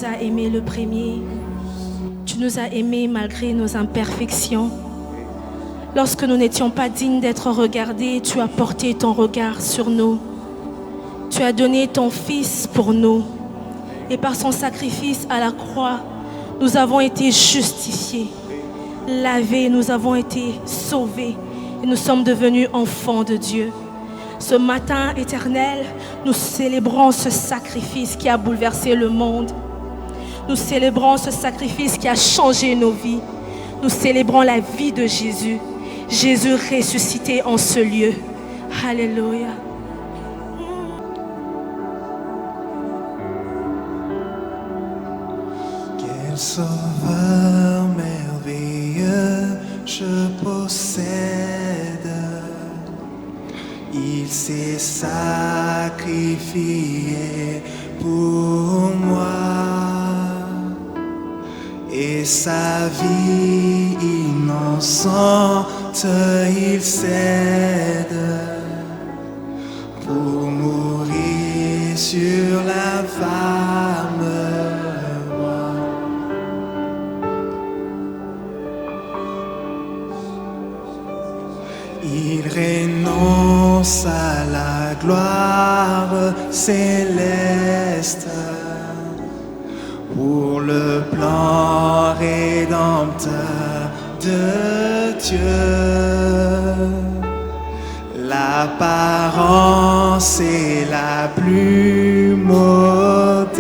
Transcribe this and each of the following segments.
nous as aimés le premier. Tu nous as aimés malgré nos imperfections. Lorsque nous n'étions pas dignes d'être regardés, tu as porté ton regard sur nous. Tu as donné ton Fils pour nous. Et par son sacrifice à la croix, nous avons été justifiés, lavés, nous avons été sauvés. Et nous sommes devenus enfants de Dieu. Ce matin éternel, nous célébrons ce sacrifice qui a bouleversé le monde. Nous célébrons ce sacrifice qui a changé nos vies. Nous célébrons la vie de Jésus. Jésus ressuscité en ce lieu. Alléluia. Quel sauveur merveilleux je possède. Il s'est sacrifié pour moi. Et sa vie innocente il cède pour mourir sur l'infâme croix. Il renonce à la gloire céleste pour le plan rédempteur de Dieu. L'apparence est la plus modeste.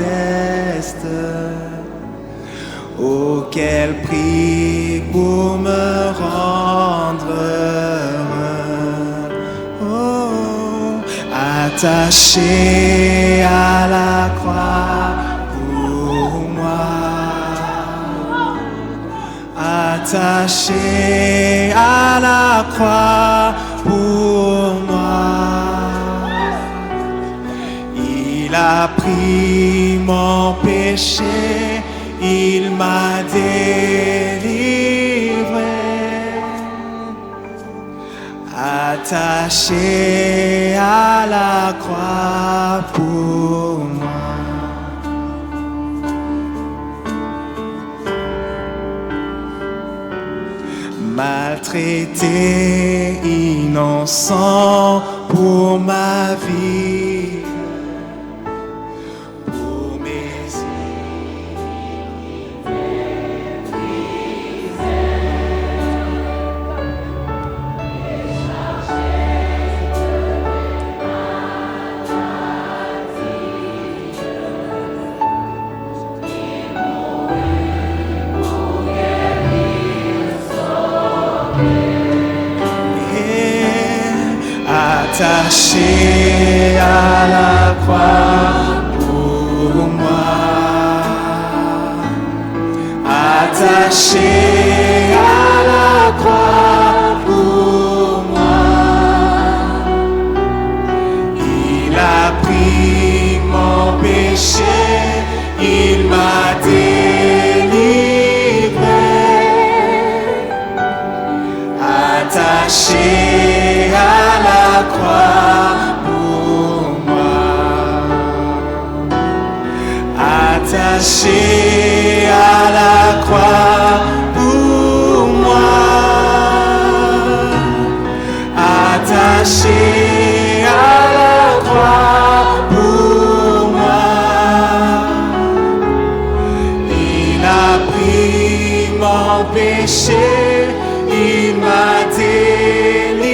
Oh, quel prix pour me rendre heureux. Oh, attaché à la croix pour moi. Attaché à la croix pour moi. Il a pris mon péché, il m'a délivré. Attaché à la croix pour moi. Maltraité, innocent pour ma vie, pour mes attaché à la croix pour moi. Attaché à la croix pour moi. Il a pris mon péché, il m'a délivré. Attaché à la croix pour moi. Attaché à la croix pour moi. Attaché à la croix pour moi. Il a pris mon péché, il m'a délivré.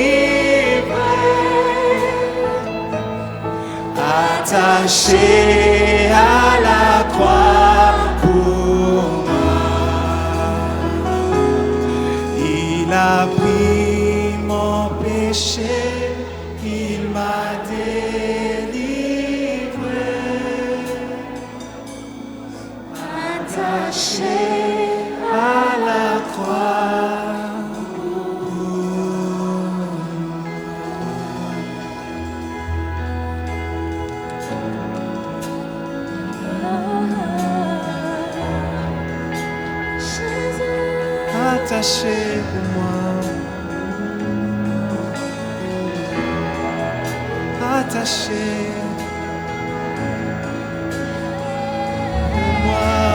Attaché à la croix pour moi. Il a pris mon péché, il m'a délivré. Attaché à la croix. Attaché pour moi. Attaché pour moi.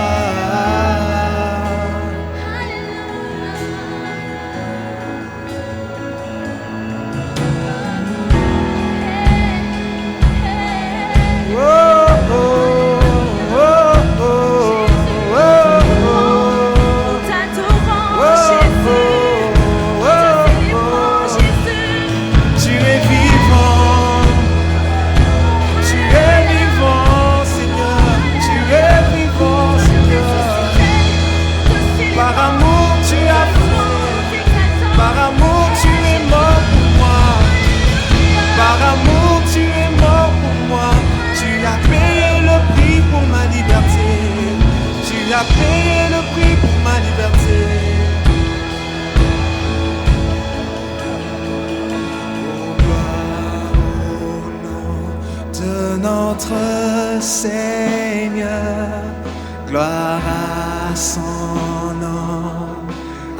notre Seigneur. Gloire à son nom,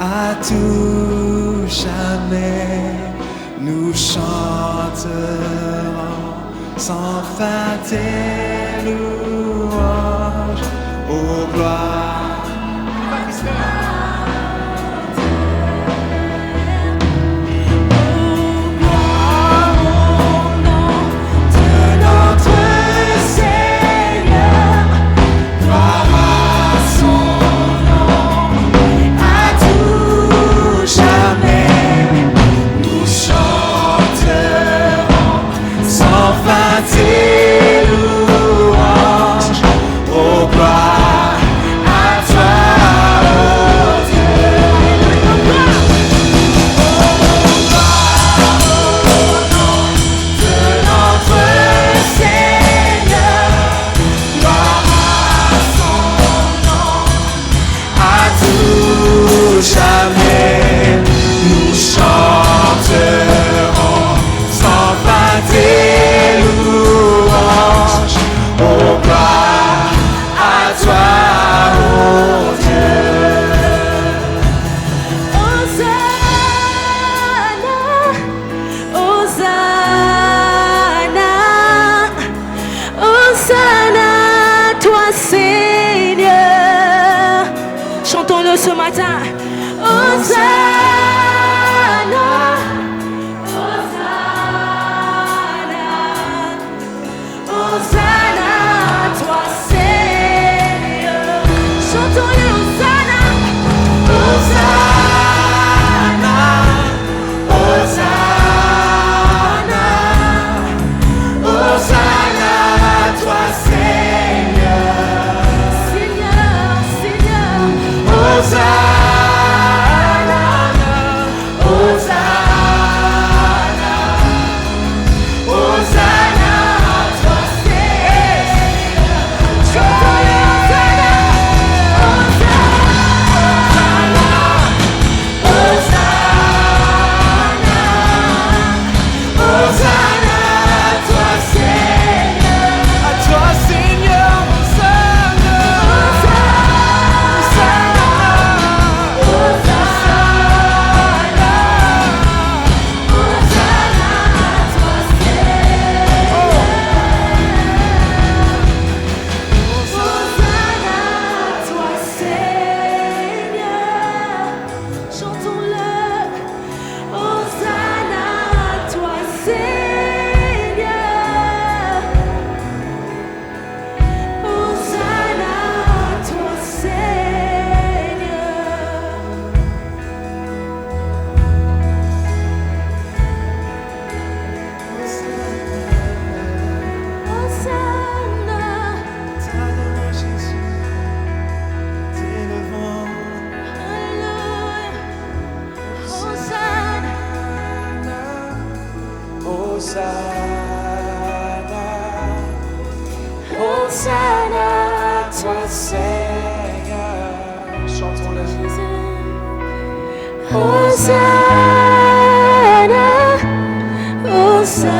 à tout jamais. Nous chanterons sans fin tes louanges. Oh gloire. Tes louanges, oh gloire à toi, oh Dieu. Oh gloire au nom de notre Seigneur, gloire à son nom, à tout jamais, nous chanterons sans fin tes louanges, oh gloire à toi, oh Dieu. Hosanna, Hosanna, Hosanna, toi Seigneur. Chantons-le ce matin. Hosanna, Hosanna, Hosanna, toi Seigneur. Chantons-le, Hosanna, Hosanna, Hosanna, Hosanna, toi Seigneur. Seigneur, Seigneur, Hosanna. Hosanna, toi Seigneur. Chantons-le. Hosanna, Hosanna,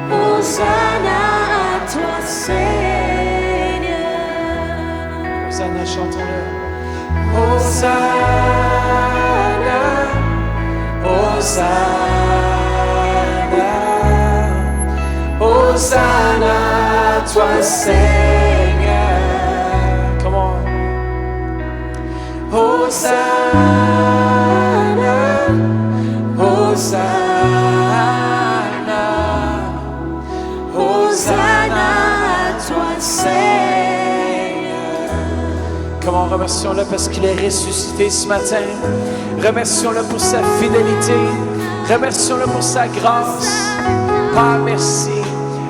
Hosanna à toi Seigneur. Hosanna, chantons-le. Hosanna, Hosanna, Hosanna, toi Seigneur. Come on. Hosanna, Hosanna, Hosanna, toi Seigneur. Comment remercions-le parce qu'il est ressuscité ce matin. Remercions-le pour sa fidélité. Remercions-le pour sa grâce. Père, merci.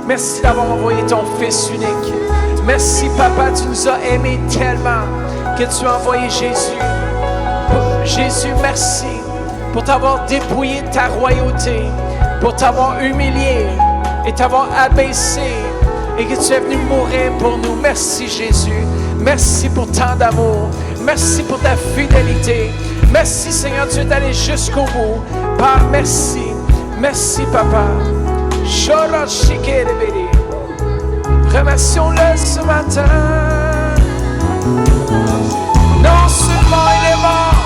Merci d'avoir envoyé ton Fils unique. Merci, Papa, tu nous as aimés tellement que tu as envoyé Jésus. Jésus, merci pour t'avoir dépouillé de ta royauté, pour t'avoir humilié et t'avoir abaissé et que tu es venu mourir pour nous. Merci, Jésus. Merci pour tant d'amour. Merci pour ta fidélité. Merci, Seigneur, tu es allé jusqu'au bout. Père, merci. Merci, Papa. Remercions-le ce matin. Non seulement il est mort,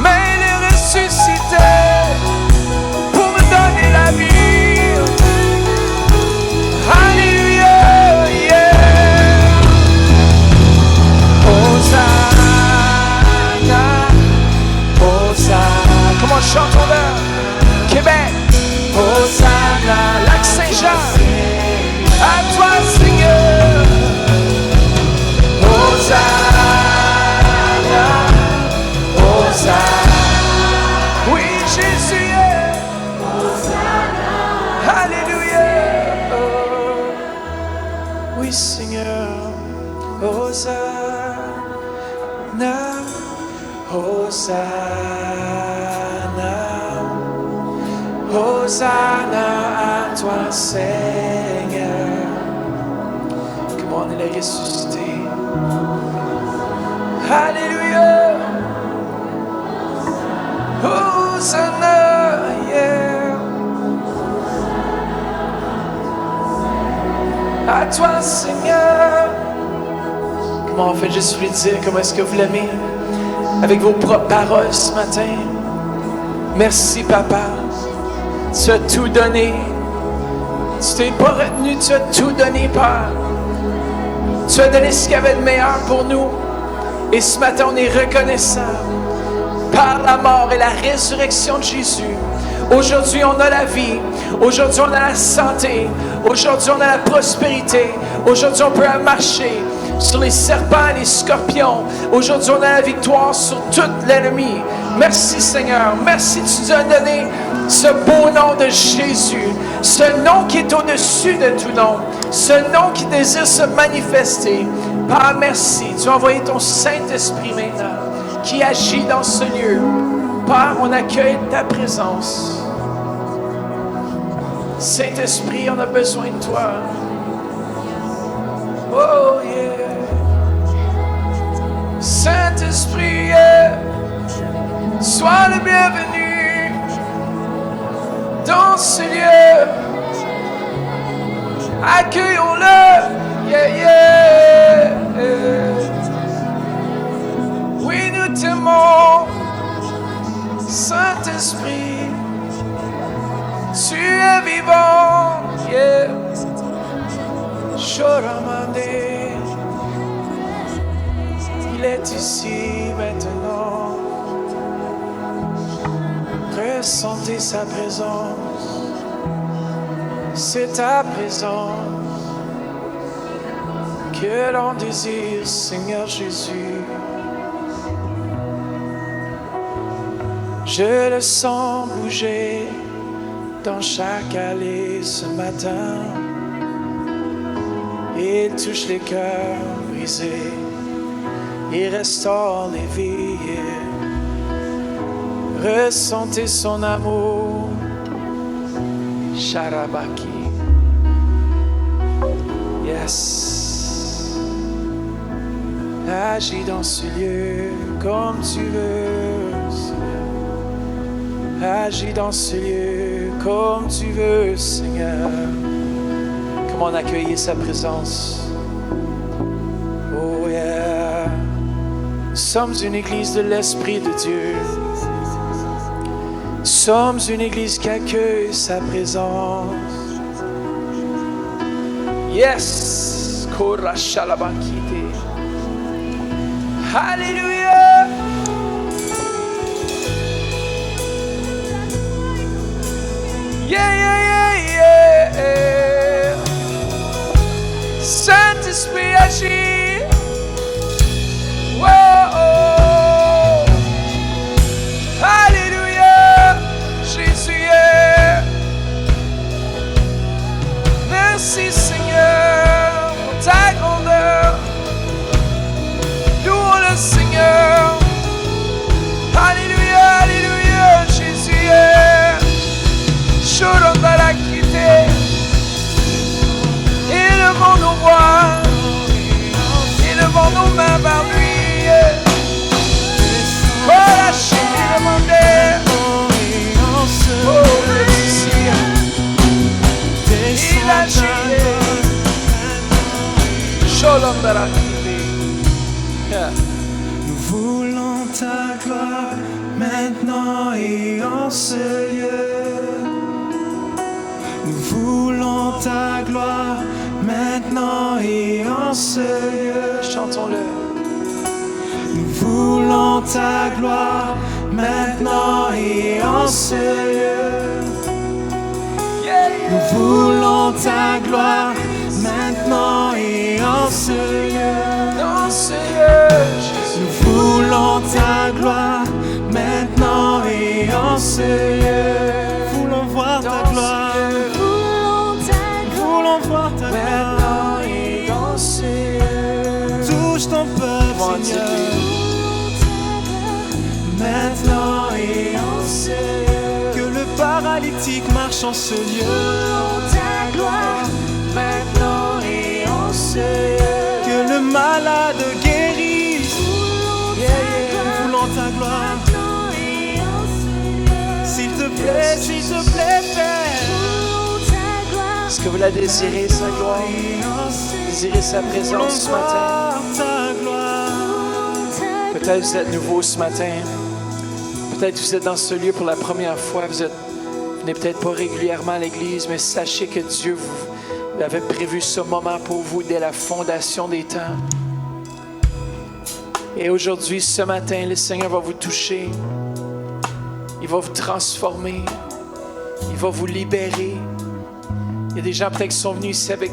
mais il est ressuscité pour me donner la vie. Alléluia, yeah. Hosanna, Hosanna. Comment chantons-le? Québec. Hosanna, Lac-Saint-Jean. À toi, Seigneur. Hosanna, Hosanna. Oui, Jésus est. Hosanna. Alléluia. Oh. Oui, Seigneur. Hosanna, Hosanna. Hosanna à toi, Seigneur. Comment il est ressuscité. Alléluia. Hosanna, yeah. À toi, Seigneur. Comment on fait juste lui dire comment est-ce que vous l'aimez avec vos propres paroles ce matin. Merci, Papa. Tu as tout donné. Tu t'es pas retenu, tu as tout donné, Père. Tu as donné ce qu'il y avait de meilleur pour nous. Et ce matin, on est reconnaissant par la mort et la résurrection de Jésus. Aujourd'hui, on a la vie. Aujourd'hui, on a la santé. Aujourd'hui, on a la prospérité. Aujourd'hui, on peut marcher sur les serpents et les scorpions. Aujourd'hui, on a la victoire sur tout l'ennemi. Merci, Seigneur. Merci, tu nous as donné ce beau nom de Jésus. Ce nom qui est au-dessus de tout nom. Ce nom qui désire se manifester. Père, merci. Tu as envoyé ton Saint-Esprit maintenant qui agit dans ce lieu. Père, on accueille ta présence. Saint-Esprit, on a besoin de toi. Oh yeah. Saint-Esprit, yeah. Sois le bienvenu dans ce lieu. Accueillons-le. Yeah, yeah. Oui, nous t'aimons. Saint-Esprit, tu es vivant. Yeah. Choramande, il est ici maintenant. Ressentez sa présence. C'est ta présence que l'on désire, Seigneur Jésus. Je le sens bouger dans chaque allée ce matin. Il touche les cœurs brisés. Il restaure les vies. Ressentez son amour. Sharabaki. Yes. Agis dans ce lieu comme tu veux. Agis dans ce lieu comme tu veux, Seigneur. Comment accueillir sa présence? Oh yeah. Nous sommes une église de l'Esprit de Dieu. Nous sommes une église qui accueille sa présence. Yes. Korashalabakite. Alléluia. Yeah, yeah, yeah, yeah. Saint-Esprit agit. Wow. Alléluia. Jésus est. Merci, Seigneur, pour ta grandeur. Louons le Seigneur. Alléluia, alléluia. Jésus est. Chorambalakite. Élevons nos voix. en ce lieu. Nous voulons ta gloire maintenant et en ce lieu. Chantons-le. Nous voulons ta gloire maintenant et en ce lieu. Nous voulons ta gloire maintenant et en ce lieu. Dans ce lieu, Jésus. Nous voulons ta gloire maintenant et en ce lieu. Voulons voir ta gloire. Voulons voir ta gloire. Maintenant et dans ce lieu. Touche ton peuple, Seigneur. Maintenant et en ce lieu. Que le paralytique marche en ce lieu. Ta gloire, maintenant et en ce lieu. Que le malade guérisse. Nous voulons ta gloire. S'il te plaît, Père. Est-ce que vous la désirez, sa gloire? Désirez sa présence ce matin? Ta gloire. Peut-être vous êtes nouveau ce matin. Peut-être vous êtes dans ce lieu pour la première fois. Vous venez peut-être pas régulièrement à l'église, mais sachez que Dieu vous avait prévu ce moment pour vous dès la fondation des temps. Et aujourd'hui, ce matin, le Seigneur va vous toucher. Il va vous transformer. Il va vous libérer. Il y a des gens peut-être qui sont venus ici avec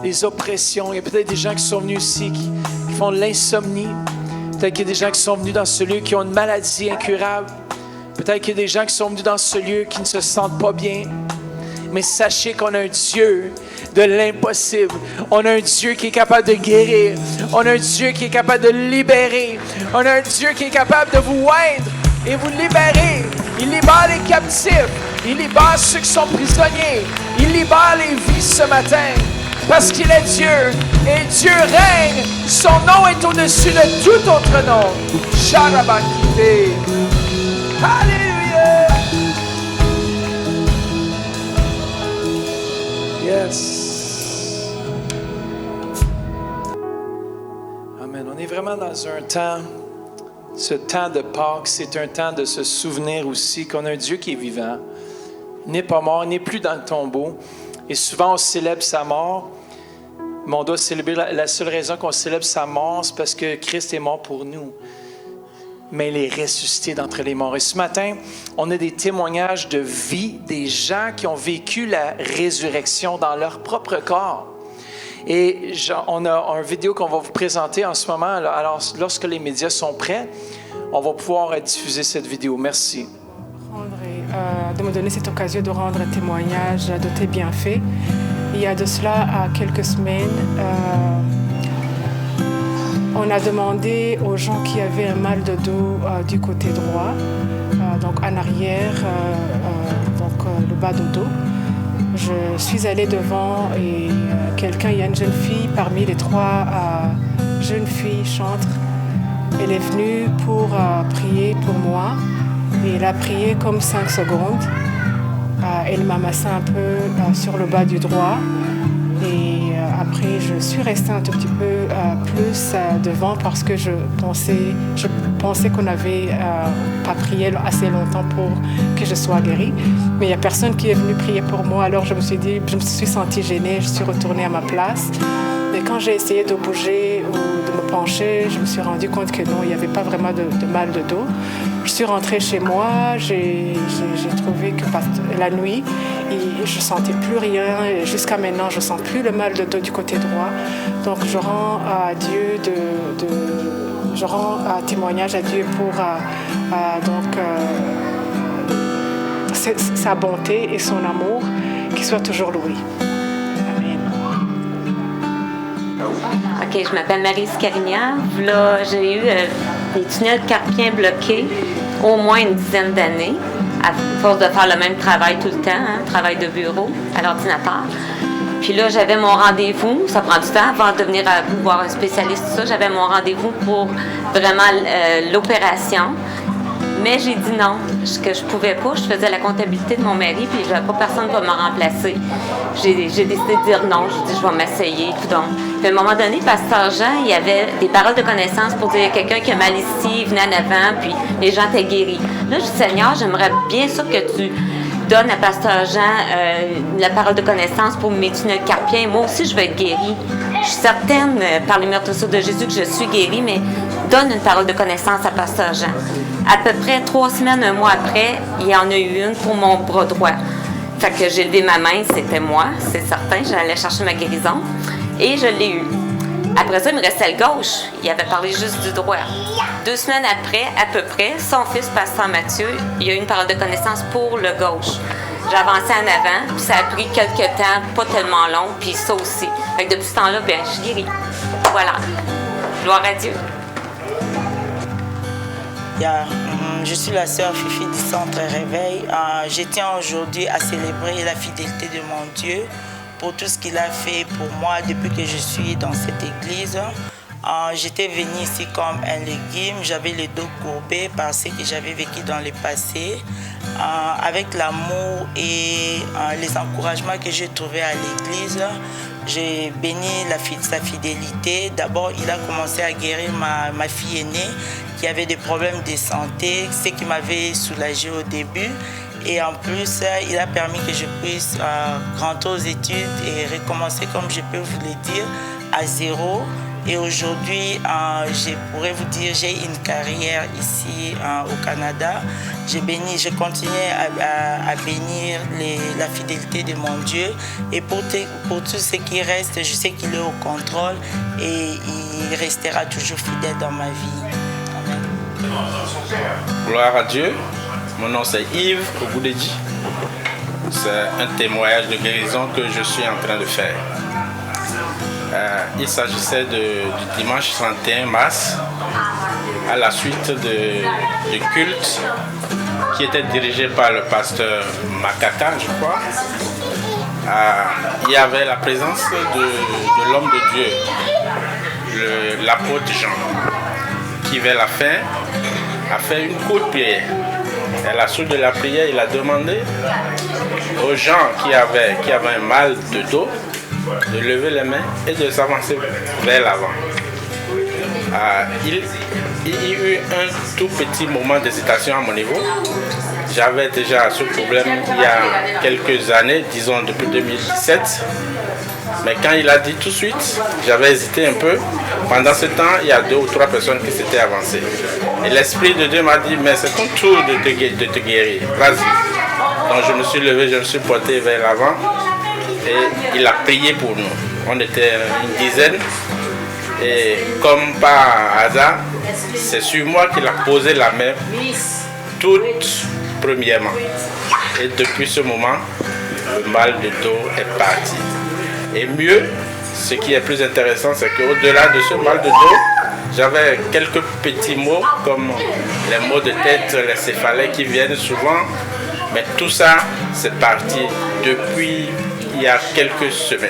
des oppressions. Il y a peut-être des gens qui sont venus ici qui font de l'insomnie. Peut-être qu'il y a des gens qui sont venus dans ce lieu qui ont une maladie incurable. Peut-être qu'il y a des gens qui sont venus dans ce lieu qui ne se sentent pas bien. Mais sachez qu'on a un Dieu de l'impossible. On a un Dieu qui est capable de guérir. On a un Dieu qui est capable de libérer. On a un Dieu qui est capable de vous oindre et vous libérer. Il libère les captifs. Il libère ceux qui sont prisonniers. Il libère les vies ce matin. Parce qu'il est Dieu. Et Dieu règne. Son nom est au-dessus de tout autre nom. Sharabakite. Alléluia. Yes. Amen. On est vraiment dans un temps, ce temps de Pâques, c'est un temps de se souvenir aussi qu'on a un Dieu qui est vivant. Il n'est pas mort, il n'est plus dans le tombeau. Et souvent, on célèbre sa mort, mais on doit célébrer, la seule raison qu'on célèbre sa mort, c'est parce que Christ est mort pour nous. Mais il est ressuscité d'entre les morts. Et ce matin, on a des témoignages de vie, des gens qui ont vécu la résurrection dans leur propre corps. Et on a une vidéo qu'on va vous présenter en ce moment. Alors, lorsque les médias sont prêts, on va pouvoir diffuser cette vidéo. Merci. De me donner cette occasion de rendre un témoignage de tes bienfaits. Il y a de cela quelques semaines, on a demandé aux gens qui avaient un mal de dos du côté droit, donc en arrière, le bas de dos. Je suis allée devant et il y a une jeune fille parmi les 3 jeunes filles chantres. Elle est venue pour prier pour moi et elle a prié comme 5 secondes. Elle m'a massé un peu sur le bas du droit. Et après, je suis restée un tout petit peu plus devant parce que je pensais qu'on n'avait pas prié assez longtemps pour que je sois guérie. Mais il n'y a personne qui est venu prier pour moi. Alors je me suis sentie gênée, je suis retournée à ma place. Et quand j'ai essayé de bouger ou de me pencher, je me suis rendu compte que non, il n'y avait pas vraiment de mal de dos. Je suis rentrée chez moi, j'ai trouvé que la nuit, je ne sentais plus rien. Et jusqu'à maintenant, je ne sens plus le mal de dos du côté droit. Donc, je rends à Dieu je rends témoignage à Dieu pour sa bonté et son amour qui soit toujours loué. Amen. OK, je m'appelle Marie Scarignan. Là, j'ai eu des tunnels carpiens bloqués au moins une dizaine d'années, à force de faire le même travail tout le temps, travail de bureau à l'ordinateur. Puis là, j'avais mon rendez-vous. Ça prend du temps avant de venir voir un spécialiste, tout ça. J'avais mon rendez-vous pour vraiment l'opération. Mais j'ai dit non, que je pouvais pas. Je faisais la comptabilité de mon mari, puis j'avais pas personne pour me remplacer. J'ai décidé de dire non. J'ai dit, je vais m'essayer, tout donc. Puis à un moment donné, Pasteur Jean, il y avait des paroles de connaissance pour dire quelqu'un qui a mal ici, il venait en avant, puis les gens étaient guéris. Là, je dis, Seigneur, j'aimerais bien sûr que tu donnes à Pasteur Jean la parole de connaissance pour mes tunnels carpiens. Moi aussi, je vais être guérie. Je suis certaine, par les meurtrissures de Jésus, que je suis guérie, mais donne une parole de connaissance à Pasteur Jean. À peu près 3 semaines, un mois après, il y en a eu une pour mon bras droit. Fait que j'ai levé ma main, c'était moi, c'est certain. J'allais chercher ma guérison et je l'ai eu. Après ça, il me restait le gauche. Il avait parlé juste du droit. 2 semaines après, à peu près, son fils, Pasteur Mathieu, il a eu une parole de connaissance pour le gauche. J'ai avancé en avant, puis ça a pris quelques temps, pas tellement long, puis ça aussi. Fait que depuis ce temps-là, bien, je suis guérie. Voilà. Gloire à Dieu. Je suis la sœur Fifi du Centre Réveil. Je tiens aujourd'hui à célébrer la fidélité de mon Dieu pour tout ce qu'il a fait pour moi depuis que je suis dans cette église. J'étais venue ici comme un légume, j'avais le dos courbé parce que j'avais vécu dans le passé. Avec l'amour et les encouragements que j'ai trouvés à l'église, j'ai béni sa fidélité. D'abord, il a commencé à guérir ma fille aînée qui avait des problèmes de santé, ce qui m'avait soulagée au début. Et en plus, il a permis que je puisse rentrer aux études et recommencer, comme je peux vous le dire, à zéro. Et aujourd'hui, je pourrais vous dire, j'ai une carrière ici au Canada. Je continue à bénir la fidélité de mon Dieu. Et pour tout ce qui reste, je sais qu'il est au contrôle et il restera toujours fidèle dans ma vie. Amen. Gloire à Dieu. Mon nom c'est Yves Ogoudedji. C'est un témoignage de guérison que je suis en train de faire. Il s'agissait du dimanche 31 mars, à la suite du culte qui était dirigé par le pasteur Makaka, je crois. Il y avait la présence de l'homme de Dieu, l'apôtre Jean, qui vers la fin a fait une courte prière. Et à la suite de la prière, il a demandé aux gens qui avaient un mal de dos de lever les mains et de s'avancer vers l'avant. Il y a eu un tout petit moment d'hésitation à mon niveau. J'avais déjà ce problème il y a quelques années, disons depuis 2017. Mais quand il a dit tout de suite, j'avais hésité un peu. Pendant ce temps, il y a 2 ou 3 personnes qui s'étaient avancées. Et l'Esprit de Dieu m'a dit, mais c'est ton tour de te guérir. Vas-y. Donc je me suis levé, je me suis porté vers l'avant. Et il a prié pour nous. On était une dizaine. Et comme par hasard, c'est sur moi qu'il a posé la main toute premièrement. Et depuis ce moment, le mal de dos est parti. Et mieux, ce qui est plus intéressant, c'est qu'au-delà de ce mal de dos, j'avais quelques petits maux comme les maux de tête, les céphalées qui viennent souvent. Mais tout ça, c'est parti depuis il y a quelques semaines.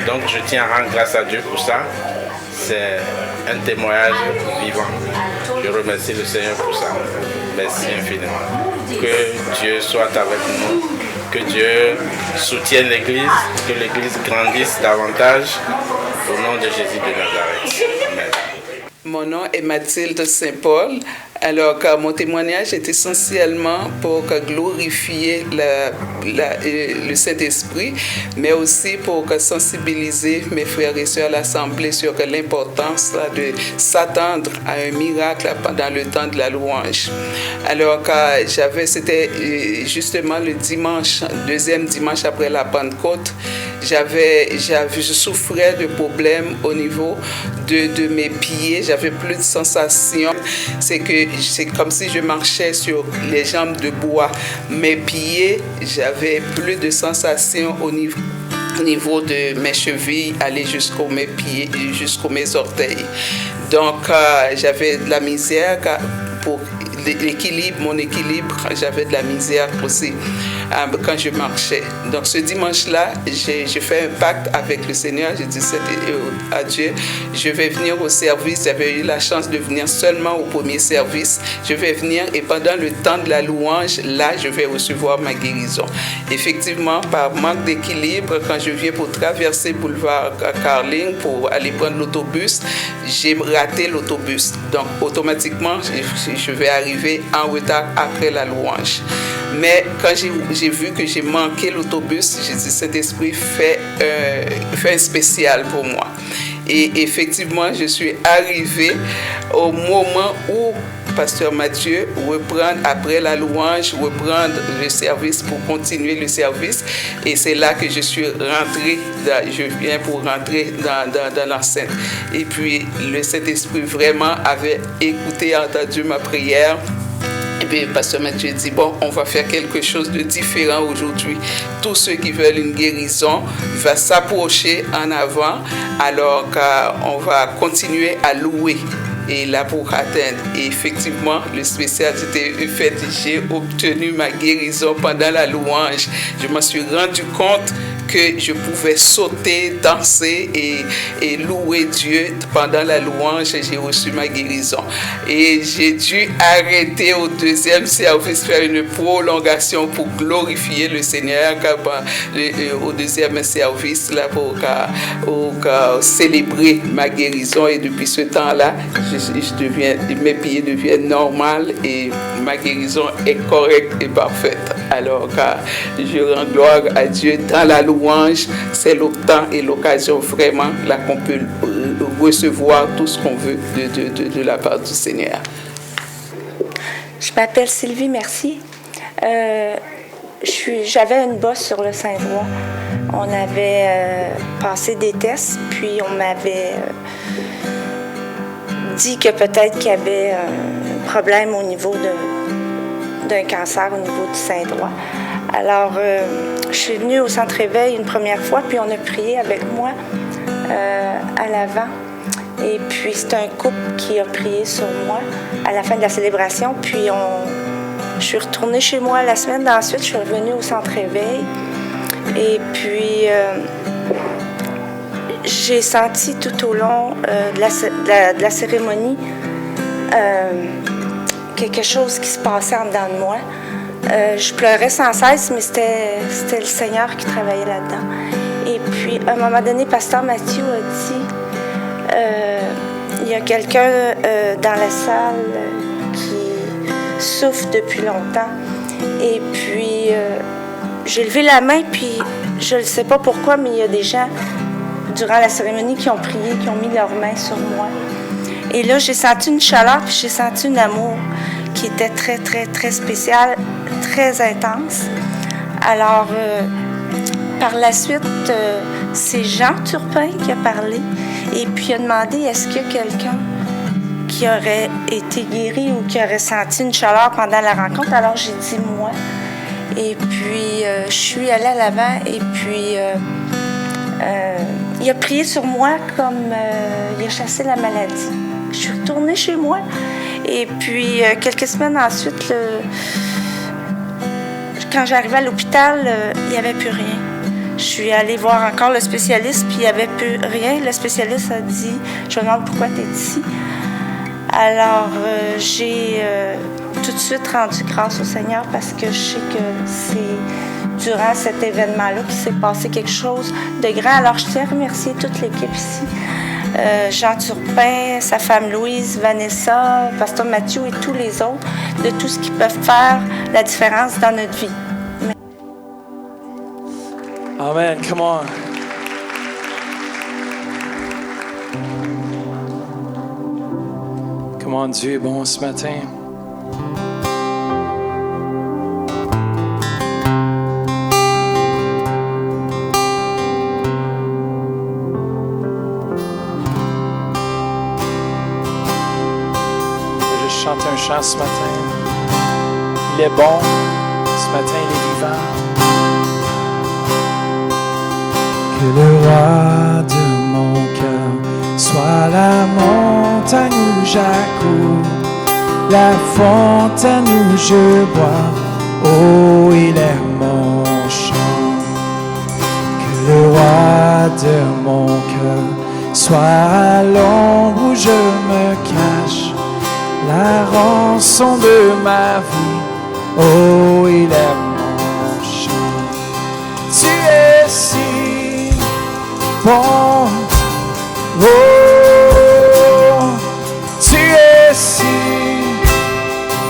Donc je tiens à rendre grâce à Dieu pour ça. C'est un témoignage vivant. Je remercie le Seigneur pour ça. Merci infiniment. Que Dieu soit avec nous. Que Dieu soutienne l'Église. Que l'Église grandisse davantage. Au nom de Jésus de Nazareth. Amen. Mon nom est Mathilde Saint-Paul. Alors, mon témoignage est essentiellement pour glorifier le Saint-Esprit, mais aussi pour sensibiliser mes frères et sœurs à l'Assemblée sur l'importance de s'attendre à un miracle pendant le temps de la louange. Alors, c'était justement le dimanche, deuxième dimanche après la Pentecôte, je souffrais de problèmes au niveau de mes pieds, j'avais plus de sensations. C'est comme si je marchais sur les jambes de bois. Mes pieds, j'avais plus de sensations au niveau de mes chevilles, aller jusqu'aux mes pieds, jusqu'aux mes orteils. Donc, j'avais de la misère pour mon équilibre, j'avais de la misère aussi quand je marchais. Donc ce dimanche-là, j'ai fait un pacte avec le Seigneur. J'ai dit à Dieu, je vais venir au service. J'avais eu la chance de venir seulement au premier service. Je vais venir et pendant le temps de la louange, là, je vais recevoir ma guérison. Effectivement, par manque d'équilibre, quand je viens pour traverser boulevard Carling pour aller prendre l'autobus, j'ai raté l'autobus. Donc automatiquement, je vais arriver arrivé en retard après la louange. Mais quand j'ai vu que j'ai manqué l'autobus, j'ai dit, Saint-Esprit, fais un spécial pour moi. Et effectivement, je suis arrivée au moment où Pasteur Mathieu reprend, après la louange, reprendre le service pour continuer le service. Et c'est là que je suis rentrée, je viens pour rentrer dans l'enceinte. Et puis, le Saint-Esprit vraiment avait écouté, entendu ma prière. Et puis, Pasteur Mathieu dit, bon, on va faire quelque chose de différent aujourd'hui. Tous ceux qui veulent une guérison vont s'approcher en avant, alors qu'on va continuer à louer. Et là, pour atteindre. Et effectivement, le spécial était fait. J'ai obtenu ma guérison pendant la louange. Je me suis rendu compte que je pouvais sauter, danser et louer Dieu pendant la louange. J'ai reçu ma guérison. Et j'ai dû arrêter au deuxième service, faire une prolongation pour glorifier le Seigneur au deuxième service là, pour célébrer ma guérison. Et depuis ce temps-là, mes pieds deviennent normaux et ma guérison est correcte et parfaite. Alors, je rends gloire à Dieu dans la louange. C'est le temps et l'occasion vraiment là qu'on peut recevoir tout ce qu'on veut de la part du Seigneur. Je m'appelle Sylvie Mercier. J'avais une bosse sur le Saint-Droit. On avait passé des tests, puis on m'avait dit que peut-être qu'il y avait un problème au niveau d'un cancer au niveau du Saint-Droit. Alors, je suis venue au centre réveil une première fois, puis on a prié avec moi à l'avant. Et puis, c'est un couple qui a prié sur moi à la fin de la célébration. Puis, je suis retournée chez moi la semaine d'ensuite. Je suis revenue au centre réveil. Et puis, j'ai senti tout au long de la cérémonie quelque chose qui se passait en dedans de moi. Je pleurais sans cesse, mais c'était le Seigneur qui travaillait là-dedans. Et puis, à un moment donné, Pasteur Mathieu a dit il y a quelqu'un dans la salle qui souffre depuis longtemps. Et puis, j'ai levé la main, puis je ne sais pas pourquoi, mais il y a des gens durant la cérémonie qui ont prié, qui ont mis leurs mains sur moi. Et là, j'ai senti une chaleur, puis j'ai senti un amour qui était très, très, très spécial, très intense. Alors, par la suite, c'est Jean Turpin qui a parlé et puis il a demandé est-ce qu'il y a quelqu'un qui aurait été guéri ou qui aurait senti une chaleur pendant la rencontre. Alors, j'ai dit moi. Et puis, je suis allée à l'avant et puis il a prié sur moi comme il a chassé la maladie. Je suis retournée chez moi et puis quelques semaines ensuite, quand j'arrivais à l'hôpital, il n'y avait plus rien. Je suis allée voir encore le spécialiste, puis il n'y avait plus rien. Le spécialiste a dit « Je me demande pourquoi tu es ici. » Alors, j'ai tout de suite rendu grâce au Seigneur parce que je sais que c'est durant cet événement-là qu'il s'est passé quelque chose de grand. Alors, je tiens à remercier toute l'équipe ici. Jean Turpin, sa femme Louise, Vanessa, Pasteur Mathieu et tous les autres, de tout ce qui peuvent faire la différence dans notre vie. Amen. Come on. Comment Dieu est bon ce matin. Je chante un chant ce matin. Il est bon. Ce matin, il est vivant. Que le roi de mon cœur soit la montagne où j'accours, la fontaine où je bois, oh, il est mon chant. Que le roi de mon cœur soit à l'ombre où je me cache, la rançon de ma vie, oh, il est mon chant. Tu es si bon, oh, tu es si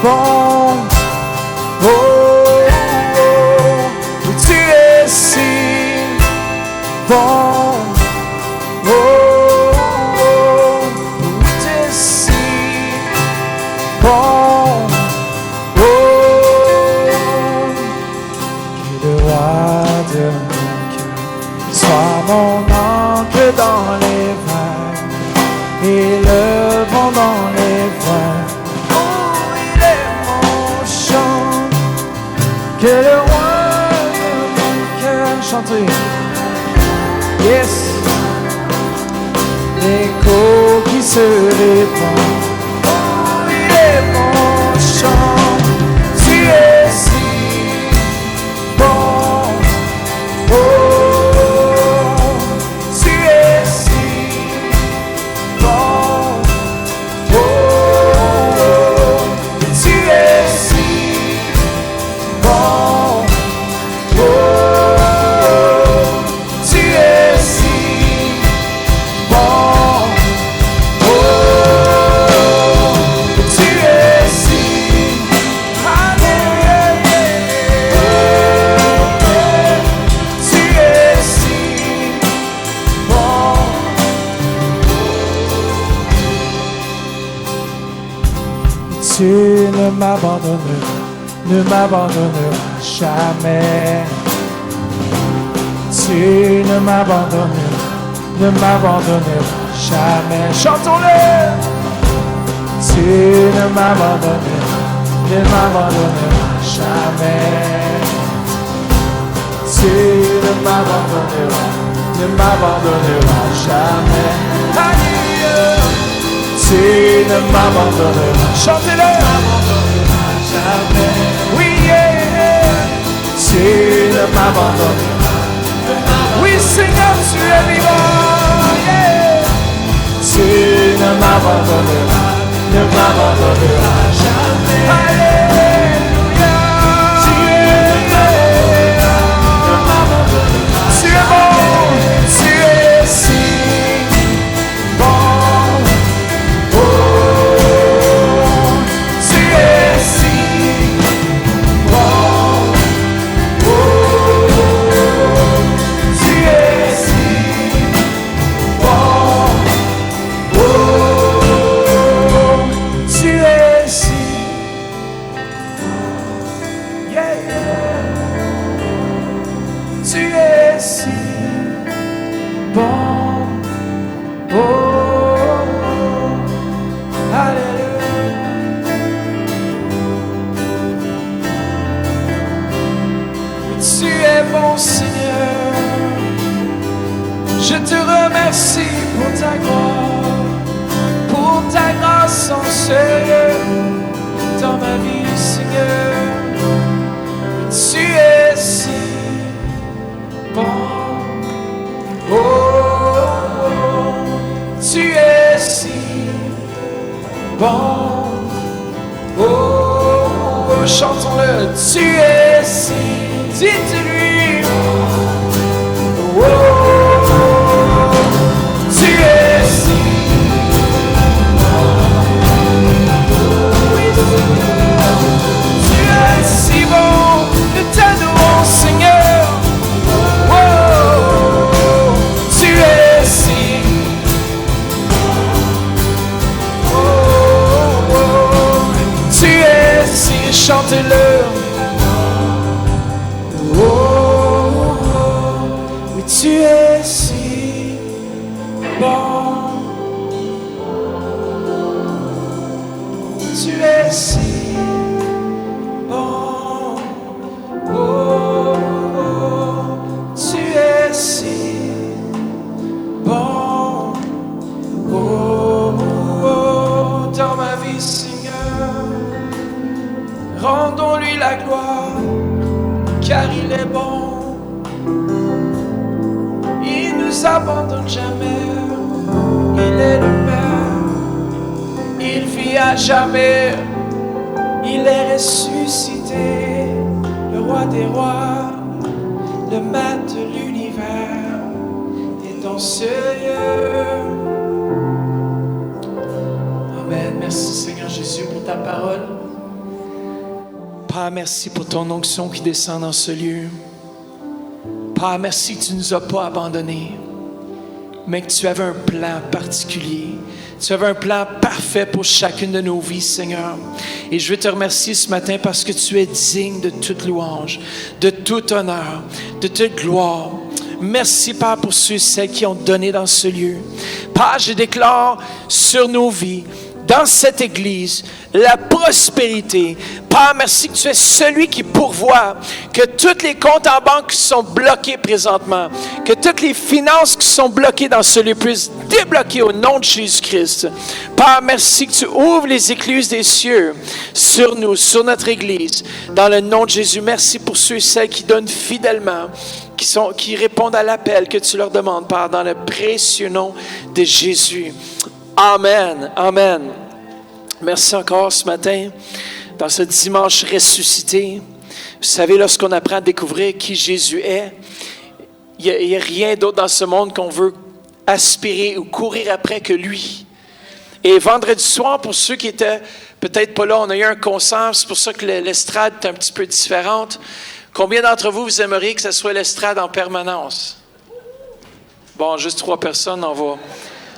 bon, roi de mon cœur. Sois mon ancre dans les vagues et le vent dans les voiles. Oh, il est mon chant, que le roi de mon cœur. Chantez. Yes. L'écho qui se répand. Oh, il est mon chant. Tu es si bon. Oh, tu es si bon. Oh, tu es si bon. Oh, tu es si bon. Oh, tu es si. Alléluia. Tu es si bon. Tu ne m'abandonneras jamais. Tu ne m'abandonneras jamais. Chantons-le. Tu ne m'abandonneras jamais. Tu ne m'abandonneras jamais. Alléluia. Tu ne m'abandonneras. Chantez-le. Jamais. Oui, yeah. Tu ne m'abandonneras. Oui, Seigneur, tu es vivant. Yeah. Tu ne m'abandonneras jamais. Alléluia. Tu es bon, tu es si bon. Oh, tu es si bon. Oh, tu es si bon. Oh, tu es si. Yeah, yeah. Tu es si bon. Oh, alléluia. Tu es bon, Seigneur. Je te remercie pour ta grâce sans seuil dans ma vie, Seigneur. Tu es si bon. Oh, tu es si bon. Oh, chantons-le. Tu es si. Dites-lui. Oh, tu es si. Tu es si bon. Nous t'adorons, Seigneur. Oh, tu es si. Oh, tu es si. Chantez-le. Oui, tu es si bon. Tu es si bon. Oh, tu es si bon. Oh, dans ma vie, Seigneur. Rendons-lui la gloire, car il est bon. Il nous abandonne jamais. Il est le Père. Il vit à jamais. Il est ressuscité. Le roi des rois, le maître de l'univers est dans ce lieu. Amen. Merci Seigneur Jésus pour ta parole. Père, merci pour ton onction qui descend dans ce lieu. Père, merci que tu ne nous as pas abandonnés. mais que tu avais un plan particulier. Tu avais un plan parfait pour chacune de nos vies, Seigneur. Et je veux te remercier ce matin parce que tu es digne de toute louange, de tout honneur, de toute gloire. Merci, Père, pour ceux et celles qui ont donné dans ce lieu. Père, je déclare sur nos vies, dans cette Église, la prospérité. Père, merci que tu es celui qui pourvoit, que tous les comptes en banque qui sont bloqués présentement, que toutes les finances qui sont bloquées dans ce lieu puissent débloquer au nom de Jésus-Christ. Père, merci que tu ouvres les écluses des cieux sur nous, sur notre Église, dans le nom de Jésus. Merci pour ceux et celles qui donnent fidèlement, qui répondent à l'appel que tu leur demandes, Père, dans le précieux nom de Jésus. Amen. Amen. Merci encore ce matin, dans ce dimanche ressuscité. Vous savez, lorsqu'on apprend à découvrir qui Jésus est, il n'y a rien d'autre dans ce monde qu'on veut aspirer ou courir après que lui. Et vendredi soir, pour ceux qui étaient peut-être pas là, on a eu un concert, c'est pour ça que l'estrade est un petit peu différente. Combien d'entre vous, vous aimeriez que ce soit l'estrade en permanence? Bon, juste 3 personnes,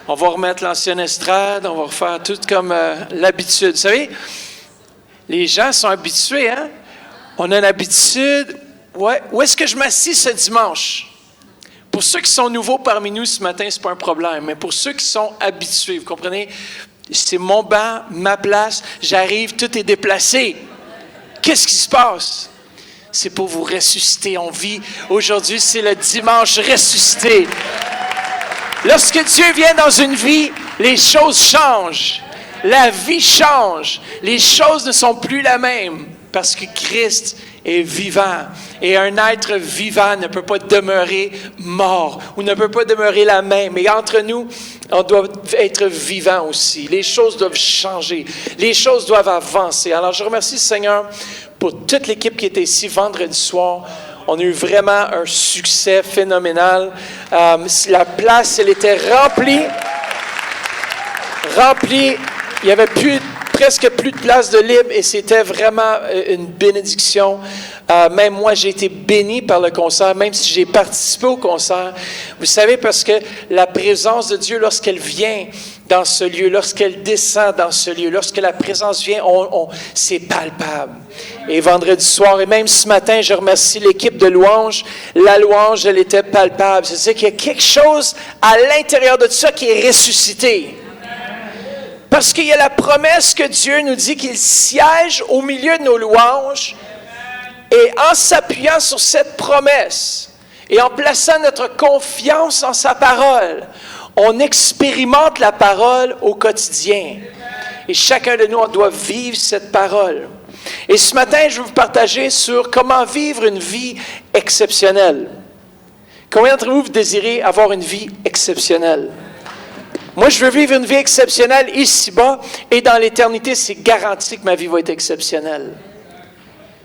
on va remettre l'ancienne estrade, on va refaire tout comme l'habitude. Vous savez, les gens sont habitués, hein? On a une habitude. Ouais. Où est-ce que je m'assis ce dimanche? Pour ceux qui sont nouveaux parmi nous ce matin, ce n'est pas un problème. Mais pour ceux qui sont habitués, vous comprenez? C'est mon banc, ma place, j'arrive, tout est déplacé. Qu'est-ce qui se passe? C'est pour vous ressusciter. On vit aujourd'hui, c'est le dimanche ressuscité. Lorsque Dieu vient dans une vie, les choses changent. La vie change. Les choses ne sont plus la même parce que Christ est vivant. Et un être vivant ne peut pas demeurer mort ou ne peut pas demeurer la même. Et entre nous, on doit être vivant aussi. Les choses doivent changer. Les choses doivent avancer. Alors, je remercie le Seigneur pour toute l'équipe qui était ici vendredi soir. On a eu vraiment un succès phénoménal. La place, elle était remplie. Il n'y avait presque plus de place de libre et c'était vraiment une bénédiction. Même moi, j'ai été béni par le concert, même si j'ai participé au concert. Vous savez, parce que la présence de Dieu, lorsqu'elle vient dans ce lieu, lorsqu'elle descend dans ce lieu, lorsque la présence vient, c'est palpable. Et vendredi soir, et même ce matin, je remercie l'équipe de louange. La louange, elle était palpable. C'est-à-dire qu'il y a quelque chose à l'intérieur de ça qui est ressuscité. Parce qu'il y a la promesse que Dieu nous dit qu'il siège au milieu de nos louanges. Et en s'appuyant sur cette promesse et en plaçant notre confiance en sa parole, on expérimente la parole au quotidien. Et chacun de nous, on doit vivre cette parole. Et ce matin, je vais vous partager sur comment vivre une vie exceptionnelle. Combien d'entre vous désirez avoir une vie exceptionnelle? Moi, je veux vivre une vie exceptionnelle ici-bas et dans l'éternité, c'est garanti que ma vie va être exceptionnelle.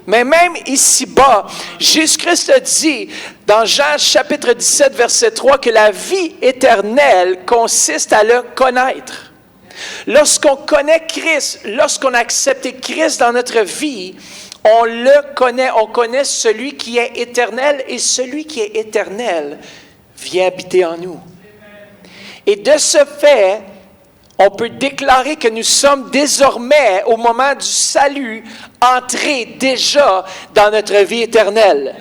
Mais même ici-bas, Jésus-Christ a dit dans Jean chapitre 17, verset 3, que la vie éternelle consiste à le connaître. Lorsqu'on connaît Christ, lorsqu'on a accepté Christ dans notre vie, on le connaît, on connaît celui qui est éternel et celui qui est éternel vient habiter en nous. Et de ce fait, on peut déclarer que nous sommes désormais, au moment du salut, entrés déjà dans notre vie éternelle.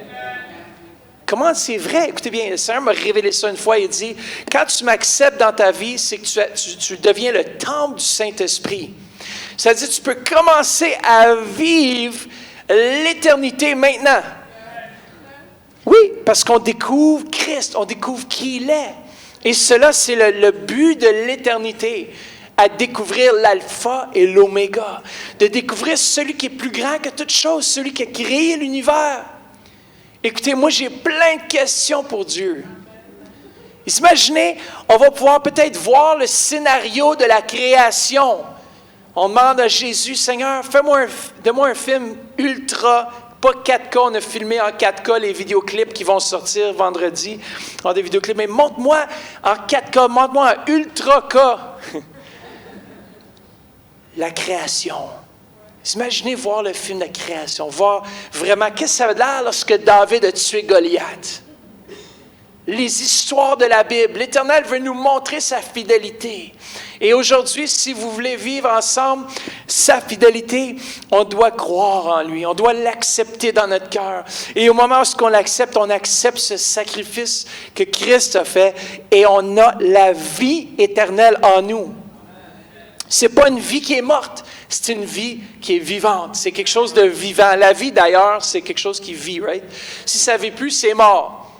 Comment c'est vrai? Écoutez bien, le Seigneur m'a révélé ça une fois. Il dit, quand tu m'acceptes dans ta vie, c'est que tu deviens le temple du Saint-Esprit. C'est-à-dire que tu peux commencer à vivre l'éternité maintenant. Oui, parce qu'on découvre Christ, on découvre qui il est. Et cela, c'est le but de l'éternité, à découvrir l'alpha et l'oméga, de découvrir celui qui est plus grand que toute chose, celui qui a créé l'univers. Écoutez, moi, j'ai plein de questions pour Dieu. Imaginez, on va pouvoir peut-être voir le scénario de la création. On demande à Jésus, Seigneur, donne-moi un film ultra, pas 4K, on a filmé en 4K les vidéoclips qui vont sortir vendredi. On a des vidéoclips, mais montre-moi en 4K, montre-moi en ultra K. La création. Imaginez voir le film de la création, voir vraiment qu'est-ce que ça veut dire lorsque David a tué Goliath. les histoires de la Bible. L'Éternel veut nous montrer sa fidélité. Et aujourd'hui, si vous voulez vivre ensemble sa fidélité, on doit croire en lui, on doit l'accepter dans notre cœur. Et au moment où on l'accepte, on accepte ce sacrifice que Christ a fait et on a la vie éternelle en nous. C'est pas une vie qui est morte, c'est une vie qui est vivante. C'est quelque chose de vivant. La vie, d'ailleurs, c'est quelque chose qui vit, right? Si ça ne vit plus, c'est mort.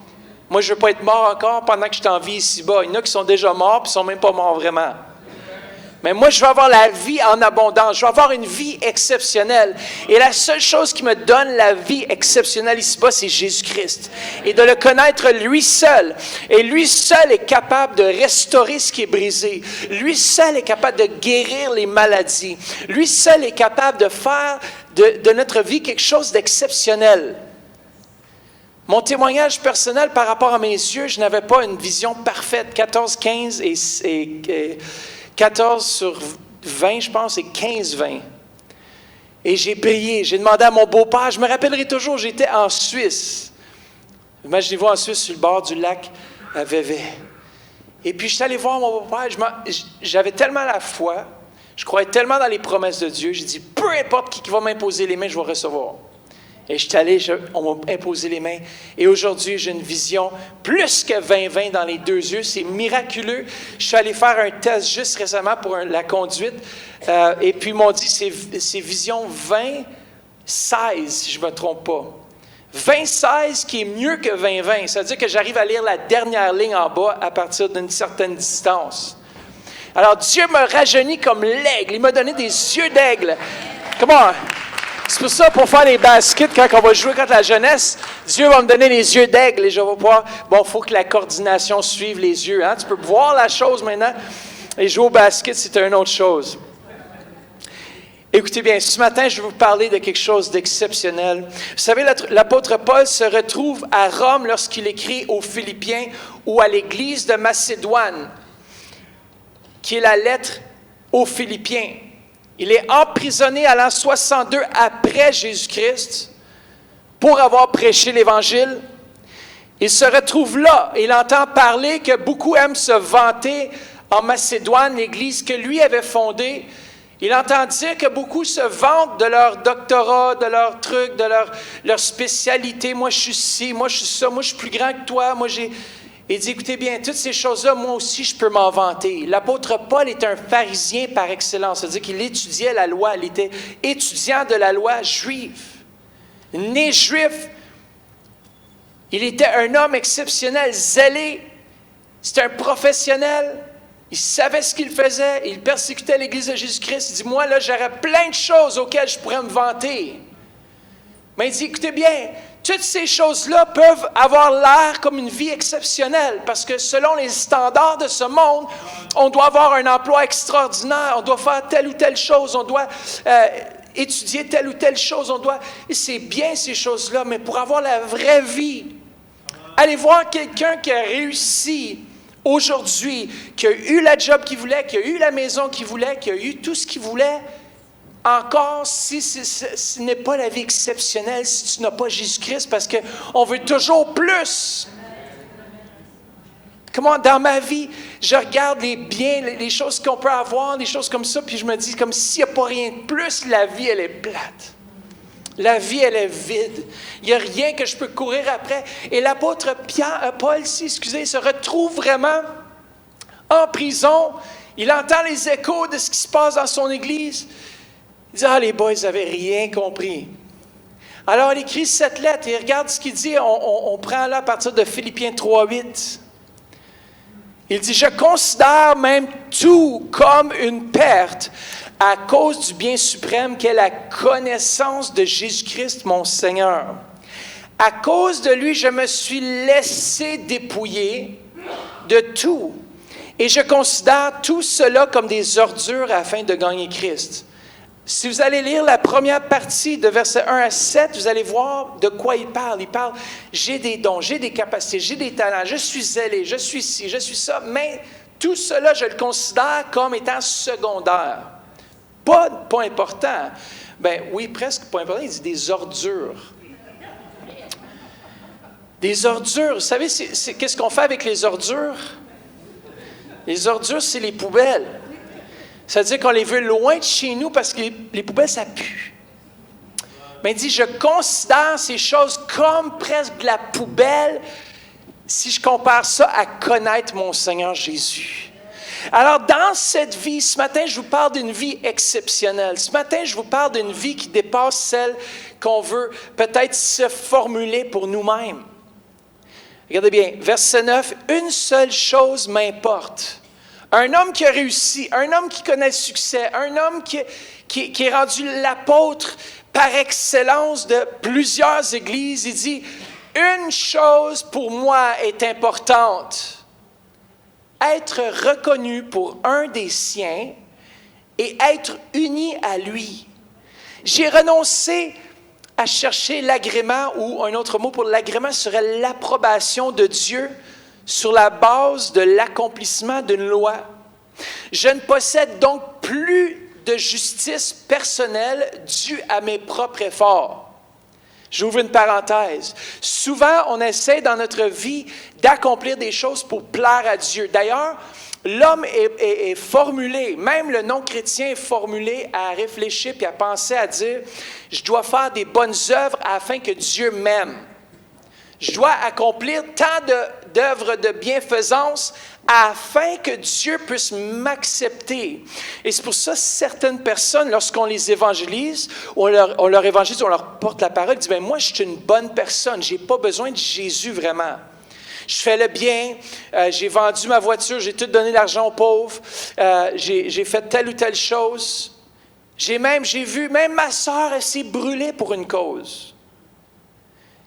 Moi, je ne veux pas être mort encore pendant que je suis en vie ici-bas. Il y en a qui sont déjà morts et qui ne sont même pas morts vraiment. Mais moi, je veux avoir la vie en abondance. Je veux avoir une vie exceptionnelle. Et la seule chose qui me donne la vie exceptionnelle ici-bas, c'est Jésus-Christ. Et de le connaître lui seul. Et lui seul est capable de restaurer ce qui est brisé. Lui seul est capable de guérir les maladies. Lui seul est capable de faire de notre vie quelque chose d'exceptionnel. Mon témoignage personnel par rapport à mes yeux, je n'avais pas une vision parfaite. 14, 15 et 14 sur 20, je pense, et 15-20. Et j'ai prié, j'ai demandé à mon beau-père, je me rappellerai toujours, j'étais en Suisse. Imaginez-vous en Suisse, sur le bord du lac à Vevey. Et puis, je suis allé voir mon beau-père, j'avais tellement la foi, je croyais tellement dans les promesses de Dieu, j'ai dit, peu importe qui va m'imposer les mains, je vais recevoir. Et je suis allé, on m'a imposé les mains. Et aujourd'hui, j'ai une vision plus que 20-20 dans les deux yeux. C'est miraculeux. Je suis allé faire un test juste récemment pour la conduite. Et puis, ils m'ont dit, c'est vision 20-16, si je ne me trompe pas. 20-16 qui est mieux que 20-20. Ça veut dire que j'arrive à lire la dernière ligne en bas à partir d'une certaine distance. Alors, Dieu me rajeunit comme l'aigle. Il m'a donné des yeux d'aigle. Comment? C'est pour ça, pour faire les baskets, quand on va jouer contre la jeunesse, Dieu va me donner les yeux d'aigle et je vais pouvoir... Bon, il faut que la coordination suive les yeux. Hein? Tu peux voir la chose maintenant et jouer au basket, c'est une autre chose. Écoutez bien, ce matin, je vais vous parler de quelque chose d'exceptionnel. Vous savez, l'apôtre Paul se retrouve à Rome lorsqu'il écrit aux Philippiens ou à l'église de Macédoine, qui est la lettre aux Philippiens. Il est emprisonné à l'an 62 après Jésus-Christ pour avoir prêché l'Évangile. Il se retrouve là et il entend parler que beaucoup aiment se vanter en Macédoine, l'église que lui avait fondée. Il entend dire que beaucoup se vantent de leur doctorat, de leur truc, de leur spécialité. Moi, je suis ci, moi, je suis ça, moi, je suis plus grand que toi, moi, j'ai... Il dit, écoutez bien, toutes ces choses-là, moi aussi, je peux m'en vanter. L'apôtre Paul est un pharisien par excellence. C'est-à-dire qu'il étudiait la loi. Il était étudiant de la loi juive. Né juif. Il était un homme exceptionnel, zélé. C'était un professionnel. Il savait ce qu'il faisait. Il persécutait l'Église de Jésus-Christ. Il dit, moi, là, j'aurais plein de choses auxquelles je pourrais me vanter. Mais il dit, écoutez bien, toutes ces choses-là peuvent avoir l'air comme une vie exceptionnelle parce que selon les standards de ce monde, on doit avoir un emploi extraordinaire, on doit faire telle ou telle chose, on doit étudier telle ou telle chose, c'est bien ces choses-là, mais pour avoir la vraie vie, allez voir quelqu'un qui a réussi aujourd'hui, qui a eu la job qu'il voulait, qui a eu la maison qu'il voulait, qui a eu tout ce qu'il voulait. Encore, si ce n'est pas la vie exceptionnelle, si tu n'as pas Jésus-Christ, parce qu'on veut toujours plus. Comment, dans ma vie, je regarde les biens, les choses qu'on peut avoir, des choses comme ça, puis je me dis, comme s'il n'y a pas rien de plus, la vie, elle est plate. La vie, elle est vide. Il n'y a rien que je peux courir après. Et l'apôtre Paul, il se retrouve vraiment en prison. Il entend les échos de ce qui se passe dans son église. Il dit, les boys n'avaient rien compris. Alors, il écrit cette lettre et regarde ce qu'il dit. On prend là à partir de Philippiens 3:8. Il dit, je considère même tout comme une perte à cause du bien suprême qu'est la connaissance de Jésus-Christ, mon Seigneur. À cause de lui, je me suis laissé dépouiller de tout. Et je considère tout cela comme des ordures afin de gagner Christ. Si vous allez lire la première partie de versets 1 à 7, vous allez voir de quoi il parle. Il parle, j'ai des dons, j'ai des capacités, j'ai des talents, je suis zélé, je suis ci, je suis ça. Mais tout cela, je le considère comme étant secondaire. Pas important. Ben oui, presque pas important. Il dit des ordures. Des ordures. Vous savez, qu'est-ce qu'on fait avec les ordures? Les ordures, c'est les poubelles. Ça veut dire qu'on les veut loin de chez nous parce que les poubelles, ça pue. Mais il dit, je considère ces choses comme presque de la poubelle si je compare ça à connaître mon Seigneur Jésus. Alors, dans cette vie, ce matin, je vous parle d'une vie exceptionnelle. Ce matin, je vous parle d'une vie qui dépasse celle qu'on veut peut-être se formuler pour nous-mêmes. Regardez bien, verset 9, « Une seule chose m'importe. » Un homme qui a réussi, un homme qui connaît le succès, un homme qui est rendu l'apôtre par excellence de plusieurs églises, il dit, une chose pour moi est importante, être reconnu pour un des siens et être uni à lui. J'ai renoncé à chercher l'agrément, ou un autre mot pour l'agrément serait l'approbation de Dieu sur la base de l'accomplissement d'une loi. Je ne possède donc plus de justice personnelle due à mes propres efforts. J'ouvre une parenthèse. Souvent, on essaie dans notre vie d'accomplir des choses pour plaire à Dieu. D'ailleurs, l'homme est formulé, même le non-chrétien est formulé à réfléchir puis à penser, à dire « Je dois faire des bonnes œuvres afin que Dieu m'aime. Je dois accomplir tant d'œuvres de bienfaisance afin que Dieu puisse m'accepter. » Et c'est pour ça que certaines personnes, lorsqu'on les évangélise, on leur évangélise, on leur porte la parole, disent « Moi, je suis une bonne personne, je n'ai pas besoin de Jésus vraiment. Je fais le bien, j'ai vendu ma voiture, j'ai tout donné l'argent aux pauvres, j'ai fait telle ou telle chose. J'ai vu, même ma sœur, elle s'est brûlée pour une cause. »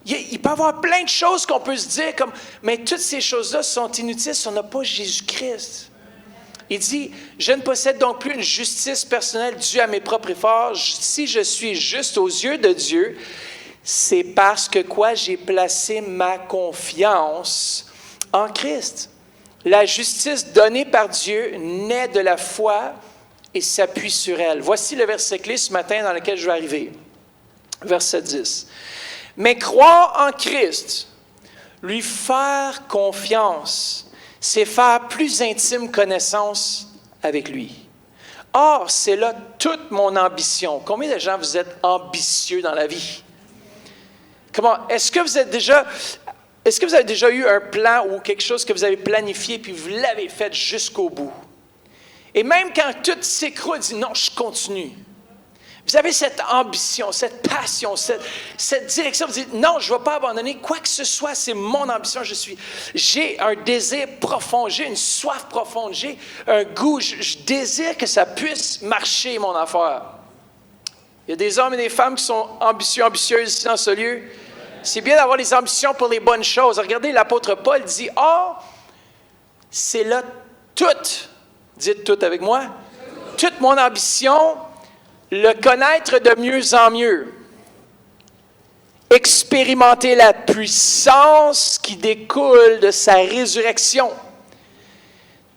Il peut y avoir plein de choses qu'on peut se dire, mais toutes ces choses-là sont inutiles si on n'a pas Jésus-Christ. Il dit, je ne possède donc plus une justice personnelle due à mes propres efforts. Si je suis juste aux yeux de Dieu, c'est parce que j'ai placé ma confiance en Christ. La justice donnée par Dieu naît de la foi et s'appuie sur elle. Voici le verset clé ce matin dans lequel je vais arriver. Verset 10. Mais croire en Christ, lui faire confiance, c'est faire plus intime connaissance avec lui. Or, c'est là toute mon ambition. Combien de gens vous êtes ambitieux dans la vie? Est-ce que vous avez déjà eu un plan ou quelque chose que vous avez planifié puis vous l'avez fait jusqu'au bout? Et même quand tout s'écroule, vous dites non, je continue. Vous avez cette ambition, cette passion, cette direction. Vous dites, non, je ne vais pas abandonner quoi que ce soit, c'est mon ambition. J'ai un désir profond, j'ai une soif profonde, j'ai un goût. Je désire que ça puisse marcher, mon affaire. Il y a des hommes et des femmes qui sont ambitieuses ici dans ce lieu. C'est bien d'avoir des ambitions pour les bonnes choses. Regardez, l'apôtre Paul dit, c'est là toute, dites tout avec moi, toute mon ambition, le connaître de mieux en mieux, expérimenter la puissance qui découle de sa résurrection.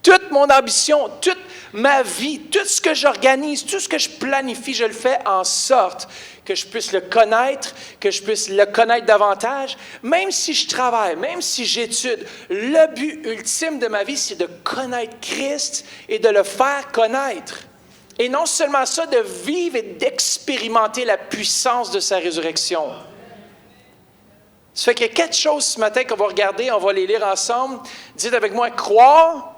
Toute mon ambition, toute ma vie, tout ce que j'organise, tout ce que je planifie, je le fais en sorte que je puisse le connaître, que je puisse le connaître davantage. Même si je travaille, même si j'étude, le but ultime de ma vie, c'est de connaître Christ et de le faire connaître. Et non seulement ça, de vivre et d'expérimenter la puissance de sa résurrection. Ça fait qu'il y a 4 choses ce matin qu'on va regarder, on va les lire ensemble. Dites avec moi, croire,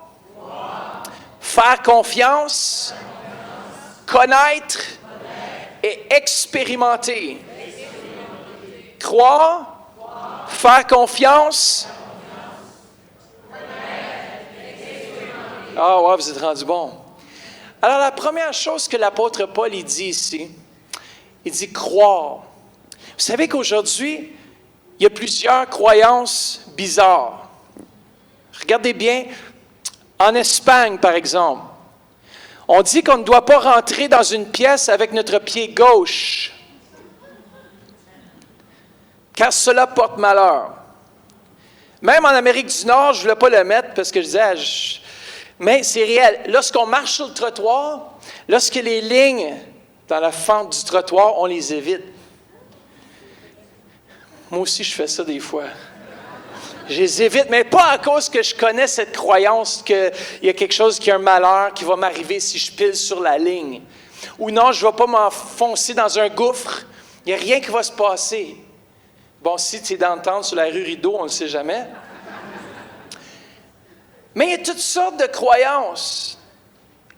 faire confiance, connaître et expérimenter. Croire, faire confiance. Ah ouais, vous êtes rendu bon. Alors, la première chose que l'apôtre Paul il dit ici, il dit croire. Vous savez qu'aujourd'hui, il y a plusieurs croyances bizarres. Regardez bien, en Espagne, par exemple, on dit qu'on ne doit pas rentrer dans une pièce avec notre pied gauche, car cela porte malheur. Même en Amérique du Nord, je ne voulais pas le mettre parce que je disais... Mais c'est réel. Lorsqu'on marche sur le trottoir, lorsque les lignes dans la fente du trottoir, on les évite. Moi aussi, je fais ça des fois. Je les évite, mais pas à cause que je connais cette croyance qu'il y a quelque chose qui est un malheur qui va m'arriver si je pile sur la ligne. Ou non, je ne vais pas m'enfoncer dans un gouffre. Il n'y a rien qui va se passer. Bon, si tu es dans le temps sur la rue Rideau, on ne le sait jamais. Mais il y a toutes sortes de croyances.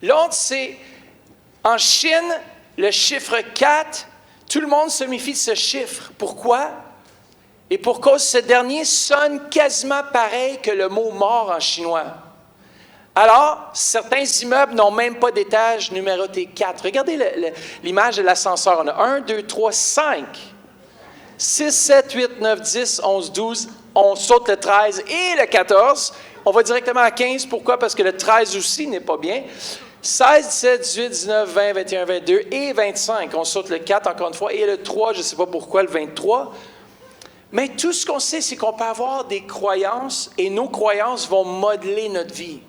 L'autre, c'est en Chine, le chiffre 4, tout le monde se méfie de ce chiffre. Pourquoi? Et pour cause ce dernier sonne quasiment pareil que le mot mort en chinois. Alors, certains immeubles n'ont même pas d'étage numéroté 4. Regardez l'image de l'ascenseur. On a 1, 2, 3, 5, 6, 7, 8, 9, 10, 11, 12. On saute le 13 et le 14. On va directement à 15. Pourquoi? Parce que le 13 aussi n'est pas bien. 16, 17, 18, 19, 20, 21, 22 et 25. On saute le 4 encore une fois. Et le 3, je ne sais pas pourquoi, le 23. Mais tout ce qu'on sait, c'est qu'on peut avoir des croyances et nos croyances vont modeler notre vie.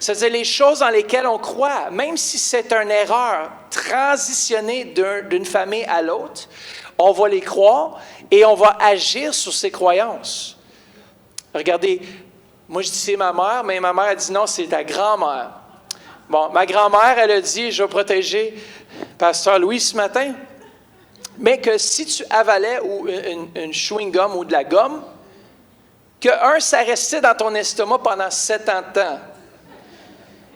C'est-à-dire les choses dans lesquelles on croit, même si c'est une erreur, transitionner d'une famille à l'autre, on va les croire et on va agir sur ces croyances. Regardez, moi je dis c'est ma mère, mais ma mère a dit non, c'est ta grand-mère. Bon, ma grand-mère, elle a dit, je vais protéger Pasteur Louis ce matin, mais que si tu avalais une chewing-gum ou de la gomme, que ça restait dans ton estomac pendant 7 ans de temps.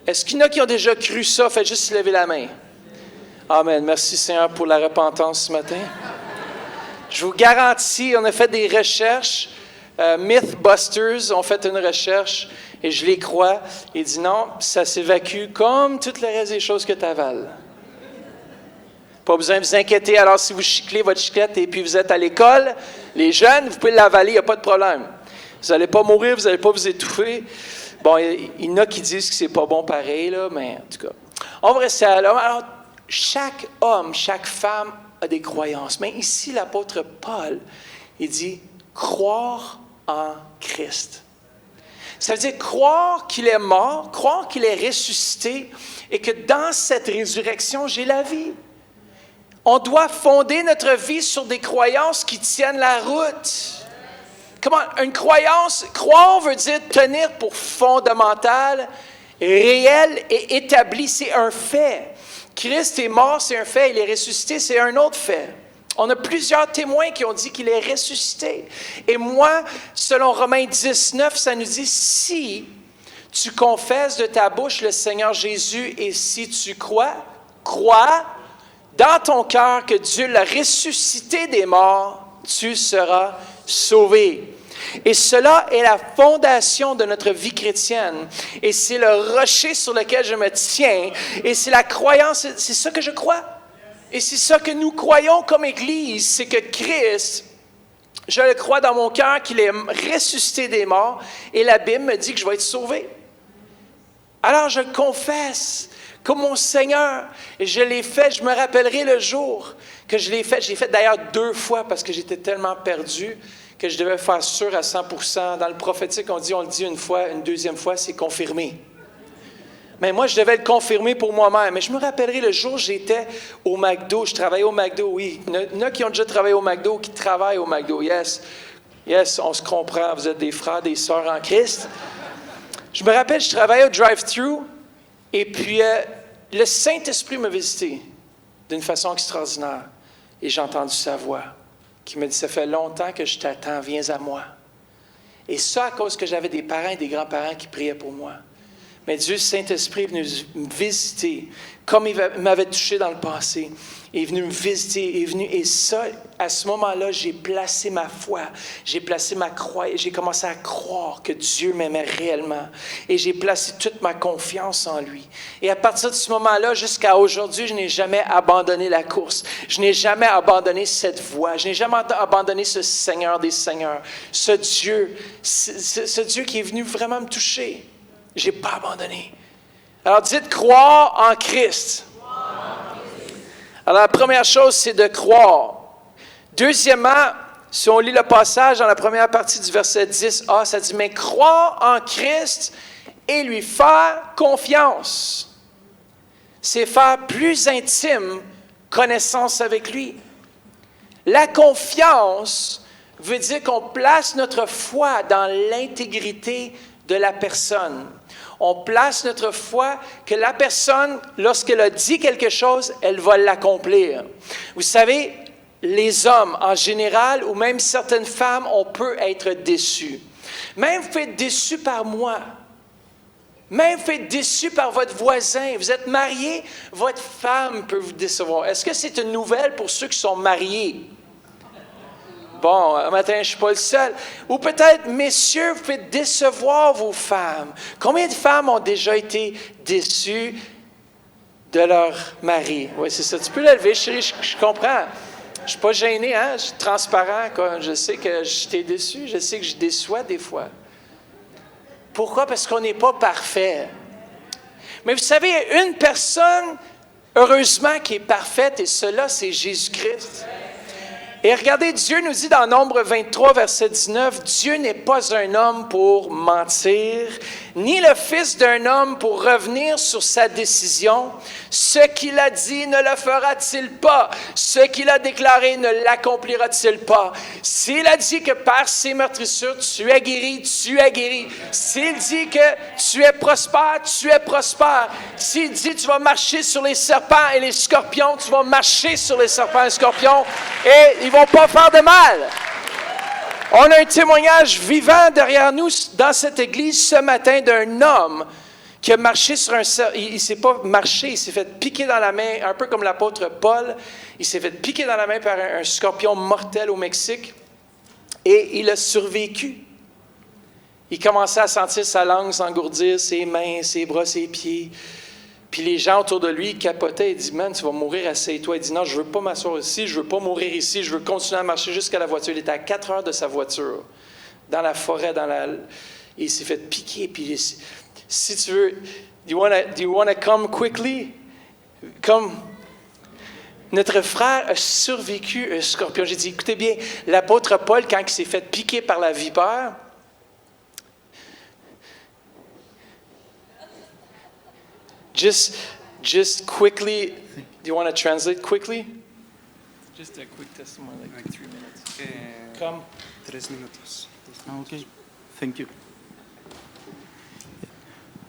Est-ce qu'il y en a qui ont déjà cru ça? Faites juste lever la main. Amen. Merci Seigneur pour la repentance ce matin. Je vous garantis, on a fait des recherches. Mythbusters ont fait une recherche et je les crois. Il dit non, ça s'évacue comme tout le reste des choses que tu avales. Pas besoin de vous inquiéter. Alors, si vous chiclez votre chiclette et puis vous êtes à l'école, les jeunes, vous pouvez l'avaler, il n'y a pas de problème. Vous n'allez pas mourir, vous n'allez pas vous étouffer. Bon, il y en a qui disent que c'est pas bon pareil, là, mais en tout cas. On va rester à l'homme. Alors, chaque homme, chaque femme a des croyances. Mais ici, l'apôtre Paul, il dit croire en Christ. Ça veut dire croire qu'il est mort, croire qu'il est ressuscité et que dans cette résurrection, j'ai la vie. On doit fonder notre vie sur des croyances qui tiennent la route. Comment? Une croyance, croire veut dire tenir pour fondamental, réel et établi. C'est un fait. Christ est mort, c'est un fait. Il est ressuscité, c'est un autre fait. On a plusieurs témoins qui ont dit qu'il est ressuscité. Et moi, selon Romains 19, ça nous dit, si tu confesses de ta bouche le Seigneur Jésus et si tu crois dans ton cœur que Dieu l'a ressuscité des morts, tu seras sauvé. Et cela est la fondation de notre vie chrétienne. Et c'est le rocher sur lequel je me tiens. Et c'est la croyance, c'est ça que je crois. Et c'est ça que nous croyons comme Église, c'est que Christ, je le crois dans mon cœur qu'il est ressuscité des morts. Et la Bible me dit que je vais être sauvé. Alors je le confesse comme mon Seigneur. Et je l'ai fait, je me rappellerai le jour que je l'ai fait. Je l'ai fait d'ailleurs 2 fois parce que j'étais tellement perdu que je devais faire sûr à 100%. Dans le prophétique, on le dit une fois, une deuxième fois, c'est confirmé. Mais moi, je devais le confirmer pour moi-même. Mais je me rappellerai le jour où j'étais au McDo. Je travaillais au McDo, oui. Il y en a qui ont déjà travaillé au McDo, qui travaillent au McDo. Yes, on se comprend. Vous êtes des frères, des sœurs en Christ. Je me rappelle, je travaillais au drive-thru. Et puis, le Saint-Esprit m'a visité d'une façon extraordinaire. Et j'ai entendu sa voix qui me dit, ça fait longtemps que je t'attends, viens à moi. Et ça à cause que j'avais des parents et des grands-parents qui priaient pour moi. Mais Dieu, Saint-Esprit, est venu me visiter, comme il m'avait touché dans le passé. Il est venu me visiter, et ça, à ce moment-là, j'ai placé ma foi, j'ai placé ma croyance, j'ai commencé à croire que Dieu m'aimait réellement. Et j'ai placé toute ma confiance en lui. Et à partir de ce moment-là, jusqu'à aujourd'hui, je n'ai jamais abandonné la course. Je n'ai jamais abandonné cette voie. Je n'ai jamais abandonné ce Seigneur des Seigneurs. Ce Dieu qui est venu vraiment me toucher. Je n'ai pas abandonné. Alors dites croire en Christ. Alors la première chose, c'est de croire. Deuxièmement, si on lit le passage dans la première partie du verset 10a, ça dit, mais croire en Christ et lui faire confiance. C'est faire plus intime connaissance avec lui. La confiance veut dire qu'on place notre foi dans l'intégrité de la personne. On place notre foi que la personne, lorsqu'elle a dit quelque chose, elle va l'accomplir. Vous savez, les hommes en général, ou même certaines femmes, on peut être déçus. Même vous êtes déçus par moi. Même vous êtes déçus par votre voisin. Vous êtes marié, votre femme peut vous décevoir. Est-ce que c'est une nouvelle pour ceux qui sont mariés? Bon, un matin, je ne suis pas le seul. Ou peut-être, messieurs, vous faites décevoir vos femmes. Combien de femmes ont déjà été déçues de leur mari? Oui, c'est ça. Tu peux l'élever, chérie, je comprends. Je ne suis pas gêné, hein? Je suis transparent. Quoi. Je sais que je t'ai déçu. Je sais que je déçois des fois. Pourquoi? Parce qu'on n'est pas parfait. Mais vous savez, il y a une personne, heureusement, qui est parfaite, et cela, c'est Jésus-Christ. Et regardez, Dieu nous dit dans Nombre 23, verset 19, « Dieu n'est pas un homme pour mentir, ni le fils d'un homme pour revenir sur sa décision. Ce qu'il a dit ne le fera-t-il pas? Ce qu'il a déclaré ne l'accomplira-t-il pas? S'il a dit que par ses meurtrissures, tu es guéri, tu es guéri. S'il dit que tu es prospère, tu es prospère. S'il dit que tu vas marcher sur les serpents et les scorpions, tu vas marcher sur les serpents et les scorpions, et ils ne vont pas faire de mal. » On a un témoignage vivant derrière nous dans cette église ce matin d'un homme qui a marché sur un serpent. Il ne s'est pas marché, il s'est fait piquer dans la main, un peu comme l'apôtre Paul. Il s'est fait piquer dans la main par un scorpion mortel au Mexique et il a survécu. Il commençait à sentir sa langue s'engourdir, ses mains, ses bras, ses pieds. Puis les gens autour de lui capotaient et disaient « Man, tu vas mourir, assieds-toi. » Il dit « Non, je ne veux pas m'asseoir ici, je ne veux pas mourir ici, je veux continuer à marcher jusqu'à la voiture. » Il était à 4 heures de sa voiture, dans la forêt, et il s'est fait piquer. Puis si tu veux, do you want to come quickly? Comme notre frère a survécu un scorpion. J'ai dit, écoutez bien, l'apôtre Paul, quand il s'est fait piquer par la vipère, Just quickly, do you want to translate quickly? Just a quick testimony, like 3 minutes. Come. 3 minutos. Okay, thank you.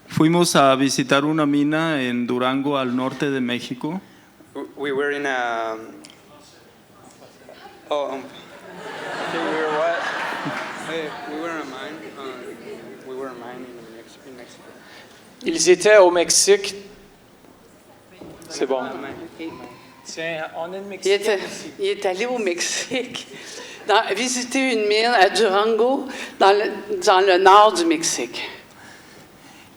Fuimos a visitar una mina en Durango, al norte de México. We were in a... Okay, we were what? We were in a mine. We were in a mine in Mexico. Ils étaient au Mexique. C'est bon. Tiens, on est au Mexique. Il est allé au Mexique visiter une mine à Durango, dans le nord du Mexique.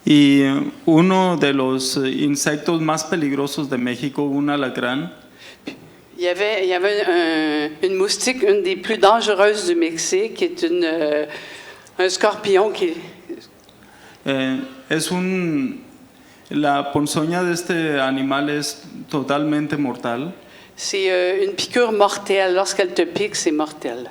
Y uno de los insectos más peligrosos de México, un alacrán. Il y avait une moustique, une des plus dangereuses du Mexique, qui est un scorpion qui... La ponzoña de este animal es totalmente mortal. C'est une piqûre mortelle. Lorsqu'elle te pique, c'est mortel.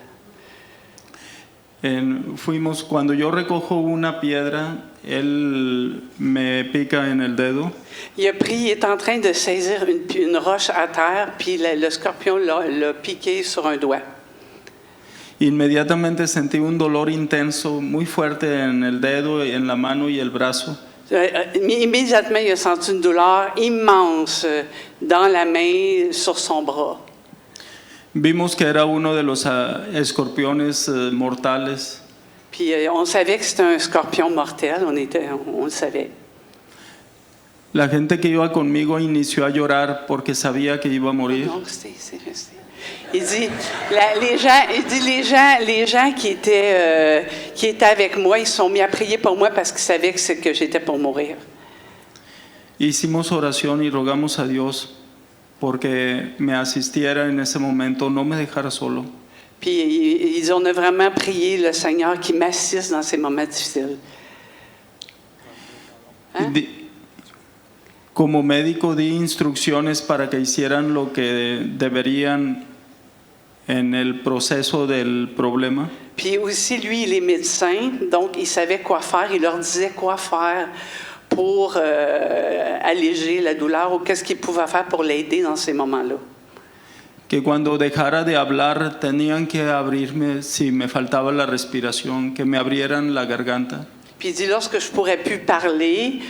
Cuando yo recojo una piedra, él me pica en el dedo. Il est en train de saisir une roche à terre, puis le scorpion l'a piqué sur un doigt. Inmediatamente sentí un dolor intenso, muy fuerte en el dedo, en la mano y el brazo. Immédiatement, il a senti une douleur immense dans la main, sur son bras. Vimos que era uno de los escorpiones mortales. Puis on savait que c'était un scorpion mortel, on le savait. La gente que iba conmigo inició a llorar porque sabía que iba a morir. Non, c'est resté. Il dit, les gens qui étaient avec moi, ils sont mis à prier pour moi parce qu'ils savaient que j'étais pour mourir. Hicimos oración y rogamos a Dios porque me asistiera en ese momento, no me dejara solo. Puis on a vraiment prié le Seigneur qui m'assiste dans ces moments difficiles. Hein? Como médico di instrucciones para que hicieran lo que deberían en el proceso del problema. Puis aussi, lui, il est médecin, donc il savait quoi faire. Il leur disait quoi faire pour alléger la douleur ou qu'est-ce qu'il pouvait faire pour l'aider dans ces moments-là. que cuando dejara de hablar tenían que abrirme si me faltaba la respiración, que me abrieran la garganta. Puis il dit, lorsque je pourrais plus parler,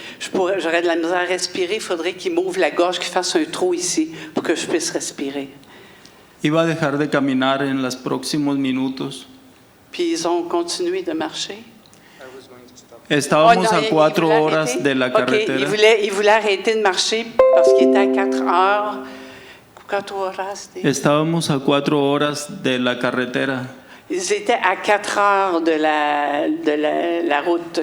j'aurais de la misère à respirer, il faudrait qu'il m'ouvre la gorge, qu'il fasse un trou ici pour que je puisse respirer. Iba a dejar de caminar en los próximos minutos. Puis ils ont continué de marcher. Estábamos a 4 horas de la carretera. Il voulait arrêter de marcher parce qu'il était à 4 heures. 4 horas. Estábamos a 4 horas de la carretera. Ils étaient à 4 heures de la route.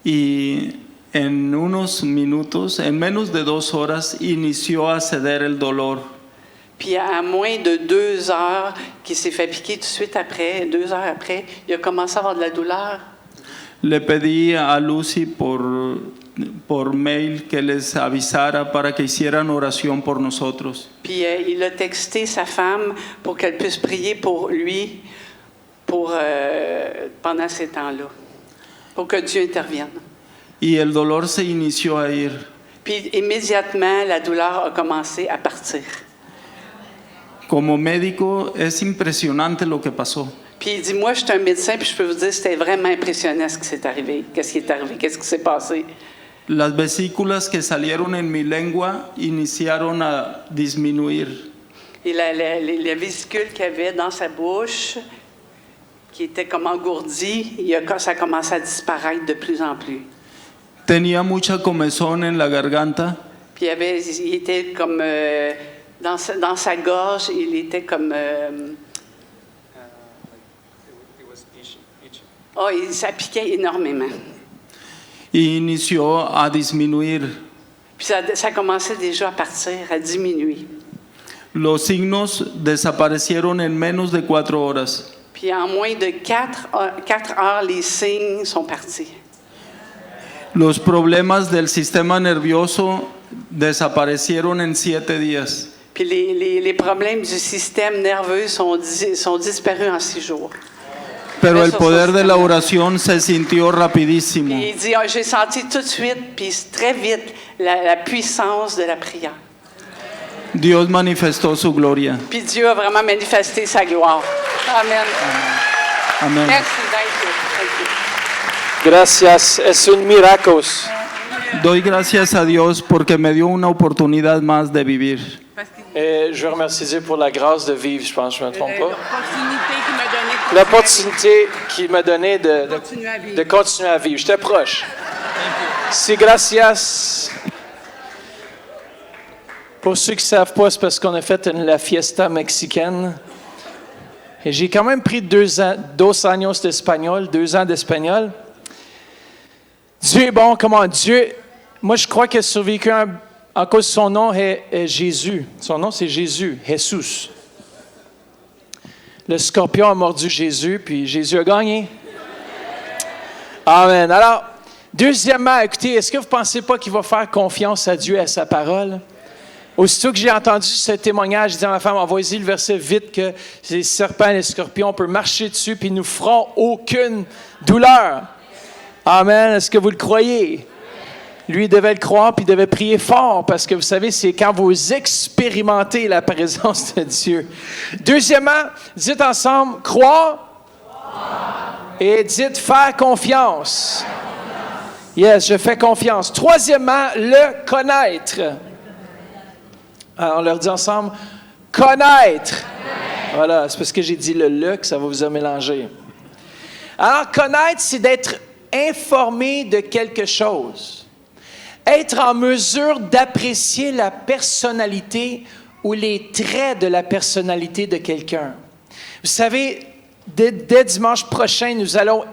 Y en unos minutos, en menos de 2 horas, inició a ceder el dolor. Puis à moins de 2 heures, qu'il s'est fait piquer tout de suite après, 2 heures après, il a commencé à avoir de la douleur. Le pedí a Lucy por mail que les avisara para que hicieran oración por nosotros. Puis il a texté sa femme pour qu'elle puisse prier pour lui pendant ces temps-là, pour que Dieu intervienne. Y el dolor se inició a ir. Puis immédiatement, la douleur a commencé à partir. Como médico es impresionante lo que pasó. Puis il dit, moi, je suis un médecin, puis je peux vous dire, c'était vraiment impressionnant ce qui s'est arrivé. Qu'est-ce qui est arrivé? Qu'est-ce qui s'est passé? Las vesículas que salieron en mi lengua iniciaron a disminuir. Et les vésicules qu'il y avait dans sa bouche, qui étaient comme engourdies, ça a commencé à disparaître de plus en plus. Tenía mucha comezón en la garganta. Puis il était comme... dans sa gorge, il était comme... ça piquait énormément. Y inició a disminuir. Puis ça commençait déjà à partir, à diminuer. Los signos desaparecieron en menos de 4 horas. Puis en moins de 4 heures, les signes sont partis. Los problemas del sistema nervioso desaparecieron en 7 días. Puis les problèmes du système nerveux sont disparus en 6 jours. Pero el poder de la oración se sintió rapidísimo. Puis il dit, j'ai senti tout de suite, puis très vite, la puissance de la prière. Dios manifestó su gloria. Puis Dieu a vraiment manifesté sa gloire. Amen. Amén. Merci, thank you. Gracias, es un milagros. Doy gracias a Dios porque me dio una oportunidad más de vivir. Je veux remercier Dieu pour la grâce de vivre, je pense, je ne me trompe pas. L'opportunité qu'il m'a donnée de continuer à vivre. J'étais proche. Si, gracias. Pour ceux qui ne savent pas, c'est parce qu'on a fait la fiesta mexicaine. Et j'ai quand même pris 2 años d'espagnol, 2 ans d'espagnol. Dieu est bon, comment Dieu... Moi, je crois qu'il a survécu à cause de son nom est Jésus. Son nom, c'est Jésus, Jesus. Le scorpion a mordu Jésus, puis Jésus a gagné. Amen. Alors, deuxièmement, écoutez, est-ce que vous ne pensez pas qu'il va faire confiance à Dieu et à sa parole? Aussitôt que j'ai entendu ce témoignage, je dis à ma femme, envoyez-y le verset vite que les serpents et les scorpions, on peut marcher dessus, puis ils ne nous feront aucune douleur. Amen. Est-ce que vous le croyez? Lui, il devait le croire, puis il devait prier fort, parce que vous savez, c'est quand vous expérimentez la présence de Dieu. Deuxièmement, dites ensemble, croire. Et dites faire confiance. Yes, je fais confiance. Troisièmement, le connaître. Alors, on leur dit ensemble, connaître. Voilà, c'est parce que j'ai dit le que ça va vous a mélangé. Alors, connaître, c'est d'être informé de quelque chose. Être en mesure d'apprécier la personnalité ou les traits de la personnalité de quelqu'un. Vous savez, dès dimanche prochain, nous allons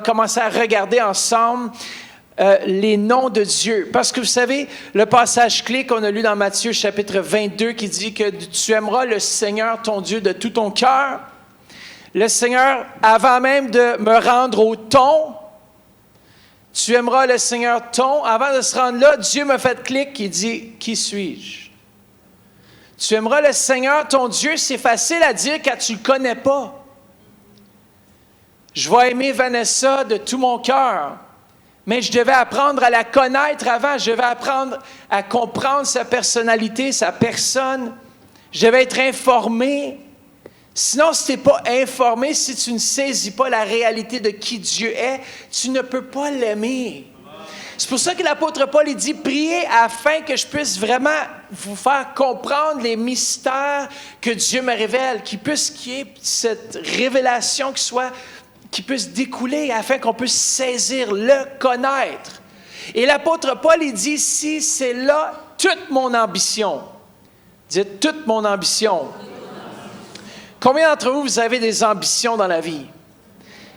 commencer à regarder ensemble les noms de Dieu. Parce que vous savez, le passage clé qu'on a lu dans Matthieu chapitre 22 qui dit que tu aimeras le Seigneur ton Dieu de tout ton cœur. Le Seigneur, avant même de me rendre au ton, tu aimeras le Seigneur ton. Avant de se rendre là, Dieu me fait clic et dit, qui suis-je? Tu aimeras le Seigneur ton Dieu, c'est facile à dire quand tu ne le connais pas. Je vais aimer Vanessa de tout mon cœur. Mais je devais apprendre à la connaître avant. Je devais apprendre à comprendre sa personnalité, sa personne. Je devais être informé. Sinon, si tu n'es pas informé, si tu ne saisis pas la réalité de qui Dieu est, tu ne peux pas l'aimer. C'est pour ça que l'apôtre Paul il dit « Priez afin que je puisse vraiment vous faire comprendre les mystères que Dieu me révèle, qu'il y ait cette révélation qui puisse découler afin qu'on puisse saisir, le connaître. » Et l'apôtre Paul il dit ici « C'est là toute mon ambition. » Dites « toute mon ambition. » Combien d'entre vous, vous avez des ambitions dans la vie?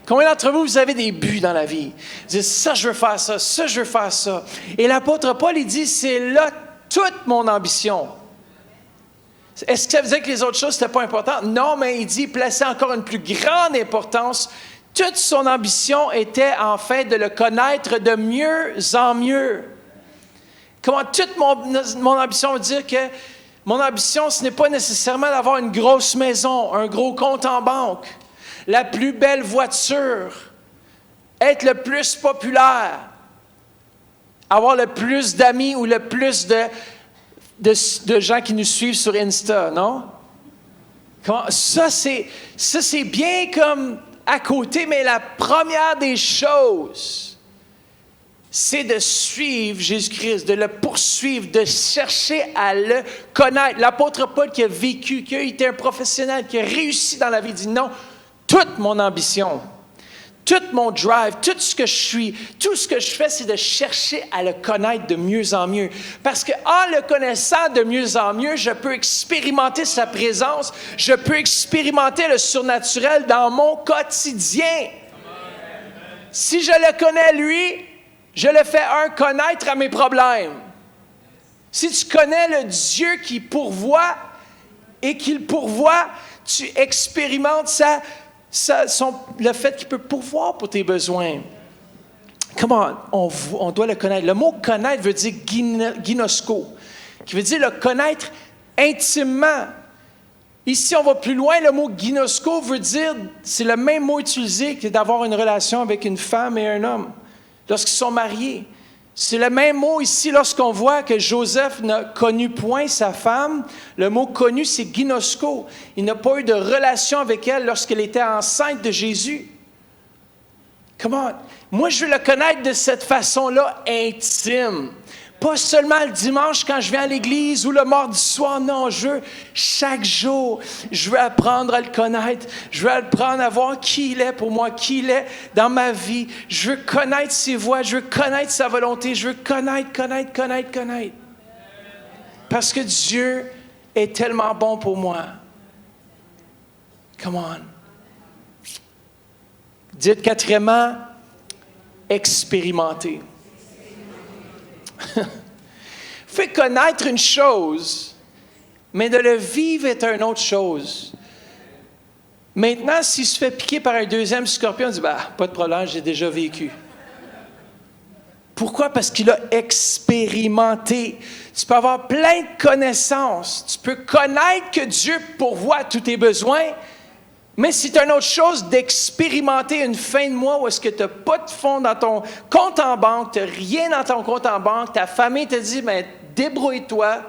Combien d'entre vous, vous avez des buts dans la vie? Vous dites, ça, je veux faire ça, ça, je veux faire ça. Et l'apôtre Paul, il dit, c'est là toute mon ambition. Est-ce que ça veut dire que les autres choses, c'était pas important? Non, mais il dit, placer encore une plus grande importance. Toute son ambition était, en fait, de le connaître de mieux en mieux. Comment toute mon ambition veut dire que mon ambition, ce n'est pas nécessairement d'avoir une grosse maison, un gros compte en banque, la plus belle voiture, être le plus populaire, avoir le plus d'amis ou le plus de gens qui nous suivent sur Insta, non? Ça, c'est bien comme à côté, mais la première des choses, c'est de suivre Jésus-Christ, de le poursuivre, de chercher à le connaître. L'apôtre Paul qui a vécu, qui a été un professionnel, qui a réussi dans la vie, dit non, toute mon ambition, tout mon drive, tout ce que je suis, tout ce que je fais, c'est de chercher à le connaître de mieux en mieux. Parce qu'en le connaissant de mieux en mieux, je peux expérimenter sa présence, je peux expérimenter le surnaturel dans mon quotidien. Si je le connais, lui, je le fais connaître à mes problèmes. Si tu connais le Dieu qui pourvoit et qu'il pourvoit, tu expérimentes le fait qu'il peut pourvoir pour tes besoins. Comment on doit le connaître? Le mot « connaître » veut dire « ginosko », qui veut dire le connaître intimement. Ici, on va plus loin. Le mot « ginosko » veut dire, c'est le même mot utilisé que d'avoir une relation avec une femme et un homme lorsqu'ils sont mariés. C'est le même mot ici lorsqu'on voit que Joseph n'a connu point sa femme. Le mot « connu », c'est « ginosko ». Il n'a pas eu de relation avec elle lorsqu'elle était enceinte de Jésus. Comment? Moi, je veux le connaître de cette façon-là, intime. Pas seulement le dimanche quand je viens à l'église ou le mardi soir. Non, je veux chaque jour. Je veux apprendre à le connaître. Je veux apprendre à voir qui il est pour moi, qui il est dans ma vie. Je veux connaître ses voies. Je veux connaître sa volonté. Je veux connaître. Parce que Dieu est tellement bon pour moi. Come on. Dites quatrièmement, expérimenter. Fait connaître une chose, mais de le vivre est une autre chose. Maintenant, s'il se fait piquer par un deuxième scorpion, on dit, pas de problème, j'ai déjà vécu. Pourquoi? Parce qu'il a expérimenté. Tu peux avoir plein de connaissances. Tu peux connaître que Dieu pourvoit tous tes besoins, mais c'est une autre chose d'expérimenter une fin de mois où est-ce que tu n'as pas de fonds dans ton compte en banque, tu n'as rien dans ton compte en banque, ta famille te dit, débrouille-toi,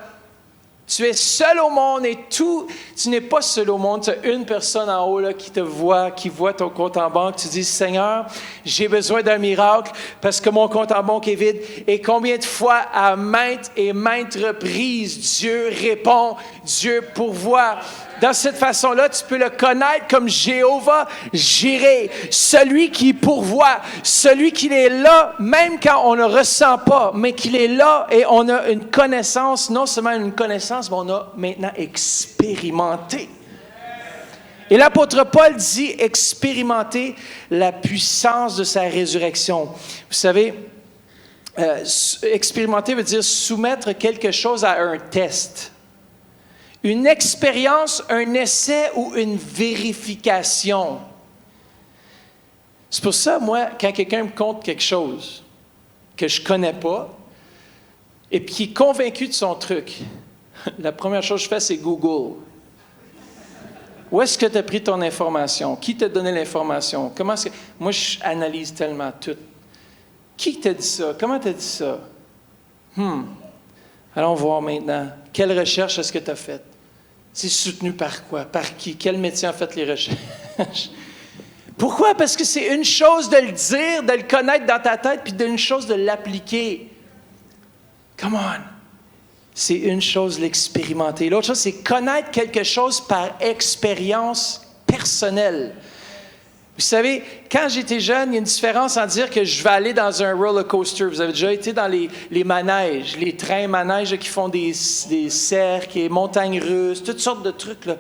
tu es seul au monde et tout, tu n'es pas seul au monde, tu as une personne en haut là, qui te voit, qui voit ton compte en banque, tu dis, Seigneur, j'ai besoin d'un miracle parce que mon compte en banque est vide. Et combien de fois, à maintes et maintes reprises, Dieu répond, Dieu pourvoit. Dans cette façon-là, tu peux le connaître comme Jéhovah Jireh, celui qui pourvoit, celui qui est là, même quand on ne ressent pas, mais qu'il est là et on a une connaissance, non seulement une connaissance, mais on a maintenant expérimenté. Et l'apôtre Paul dit expérimenter la puissance de sa résurrection. Vous savez, expérimenter veut dire soumettre quelque chose à un test. Une expérience, un essai ou une vérification. C'est pour ça, moi, quand quelqu'un me conte quelque chose que je ne connais pas et puis qui est convaincu de son truc, la première chose que je fais, c'est Google. Où est-ce que tu as pris ton information? Qui t'a donné l'information? Moi, je analyse tellement tout. Qui t'a dit ça? Comment t'as dit ça? Allons voir maintenant. Quelle recherche est-ce que tu as faite? C'est soutenu par quoi? Par qui? Quel métier a fait les recherches? Pourquoi? Parce que c'est une chose de le dire, de le connaître dans ta tête, puis d'une chose de l'appliquer. Come on! C'est une chose, l'expérimenter. L'autre chose, c'est connaître quelque chose par expérience personnelle. Vous savez, quand j'étais jeune, il y a une différence en dire que je vais aller dans un roller coaster. Vous avez déjà été dans les manèges, les trains manèges qui font des cercles, des montagnes russes, toutes sortes de trucs, là.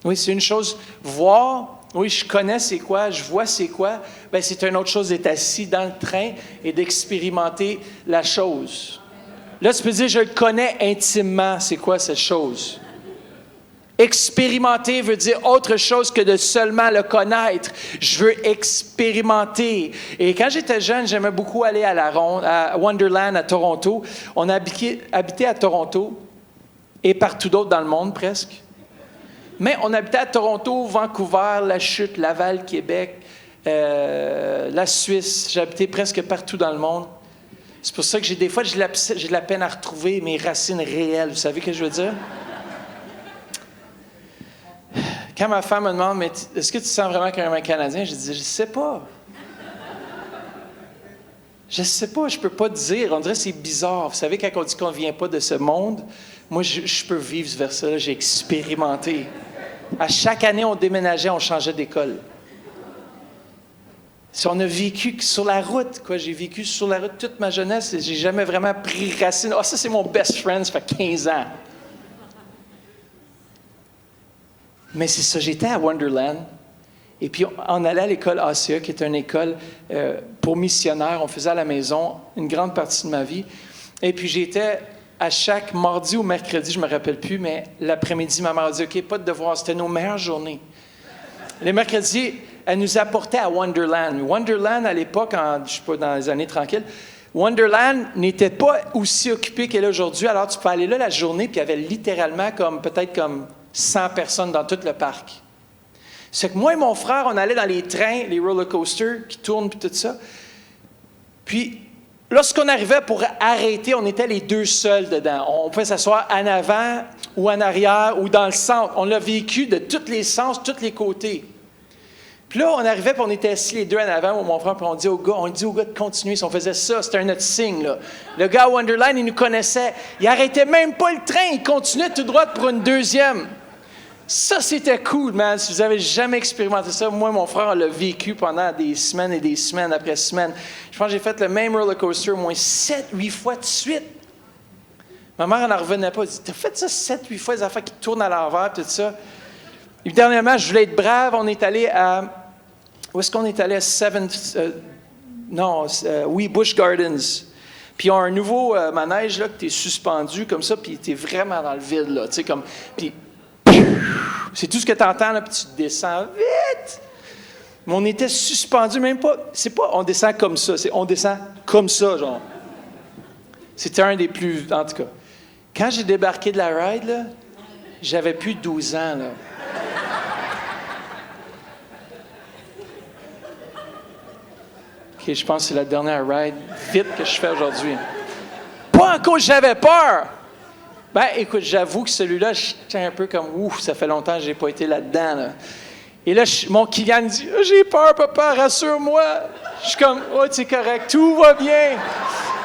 Oui, c'est une chose. Voir, oui, je connais c'est quoi, je vois c'est quoi. Bien, c'est une autre chose d'être assis dans le train et d'expérimenter la chose. Là, tu peux dire, je le connais intimement, c'est quoi cette chose? Expérimenter veut dire autre chose que de seulement le connaître. Je veux expérimenter. Et quand j'étais jeune, j'aimais beaucoup aller à Wonderland à Toronto. On habitait à Toronto et partout d'autre dans le monde presque. Mais on habitait à Toronto, Vancouver, La Chute, Laval, Québec, la Suisse. J'habitais presque partout dans le monde. C'est pour ça que j'ai de la peine à retrouver mes racines réelles. Vous savez ce que je veux dire? Quand ma femme me demande, mais est-ce que tu te sens vraiment comme un Canadien? Je dis, je ne sais pas. Je ne sais pas, je ne peux pas te dire. On dirait que c'est bizarre. Vous savez, quand on dit qu'on ne vient pas de ce monde, moi, je peux vivre vers ça. J'ai expérimenté. À chaque année, on déménageait, on changeait d'école. Si on a vécu sur la route, quoi, j'ai vécu sur la route toute ma jeunesse et j'ai jamais vraiment pris racine. Ah, ça, c'est mon best friend, ça fait 15 ans. Mais c'est ça, j'étais à Wonderland. Et puis, on allait à l'école ACA, qui est une école pour missionnaires. On faisait à la maison une grande partie de ma vie. Et puis, j'étais à chaque mardi ou mercredi, je ne me rappelle plus, mais l'après-midi, ma mère a dit, OK, pas de devoirs. C'était nos meilleures journées. Les mercredis, elle nous apportait à Wonderland. Wonderland, à l'époque, je ne sais pas, dans les années tranquilles, Wonderland n'était pas aussi occupé qu'elle est aujourd'hui. Alors, tu peux aller là la journée, puis il y avait littéralement peut-être 100 personnes dans tout le parc. C'est que moi et mon frère, on allait dans les trains, les roller coasters qui tournent puis tout ça. Puis, lorsqu'on arrivait pour arrêter, on était les deux seuls dedans. On pouvait s'asseoir en avant ou en arrière ou dans le centre. On l'a vécu de tous les sens, tous les côtés. Puis là, on arrivait puis on était assis les deux en avant, mon frère, puis on dit au gars de continuer. Si on faisait ça, c'était notre signe, là. Le gars à Wonderland, il nous connaissait. Il arrêtait même pas le train, il continuait tout droit pour une deuxième. Ça, c'était cool, man. Si vous avez jamais expérimenté ça, moi, mon frère, on l'a vécu pendant des semaines et des semaines après semaines. Je pense que j'ai fait le même roller coaster au moins 7-8 fois de suite. Ma mère n'en revenait pas. Elle dit, t'as fait ça 7-8 fois, les affaires qui tournent à l'envers, tout ça. Et dernièrement, je voulais être brave. On est allé à... Où est-ce qu'on est allé? Busch Gardens. Puis ils ont un nouveau manège là, que tu es suspendu comme ça, puis tu es vraiment dans le vide, là. Tu sais, comme... Puis... C'est tout ce que tu entends, là, puis tu descends vite. Mais on était suspendus, même pas... C'est pas on descend comme ça, c'est on descend comme ça, genre. C'était un des plus... En tout cas, quand j'ai débarqué de la ride, là, j'avais plus de 12 ans, là. OK, je pense que c'est la dernière ride vite que je fais aujourd'hui. Pas encore j'avais peur! Ben, écoute, j'avoue que celui-là, j'étais un peu comme, ouf, ça fait longtemps que je n'ai pas été là-dedans, là. Et là, mon client me dit, j'ai peur, papa, rassure-moi. Je suis comme, oh, c'est correct, tout va bien.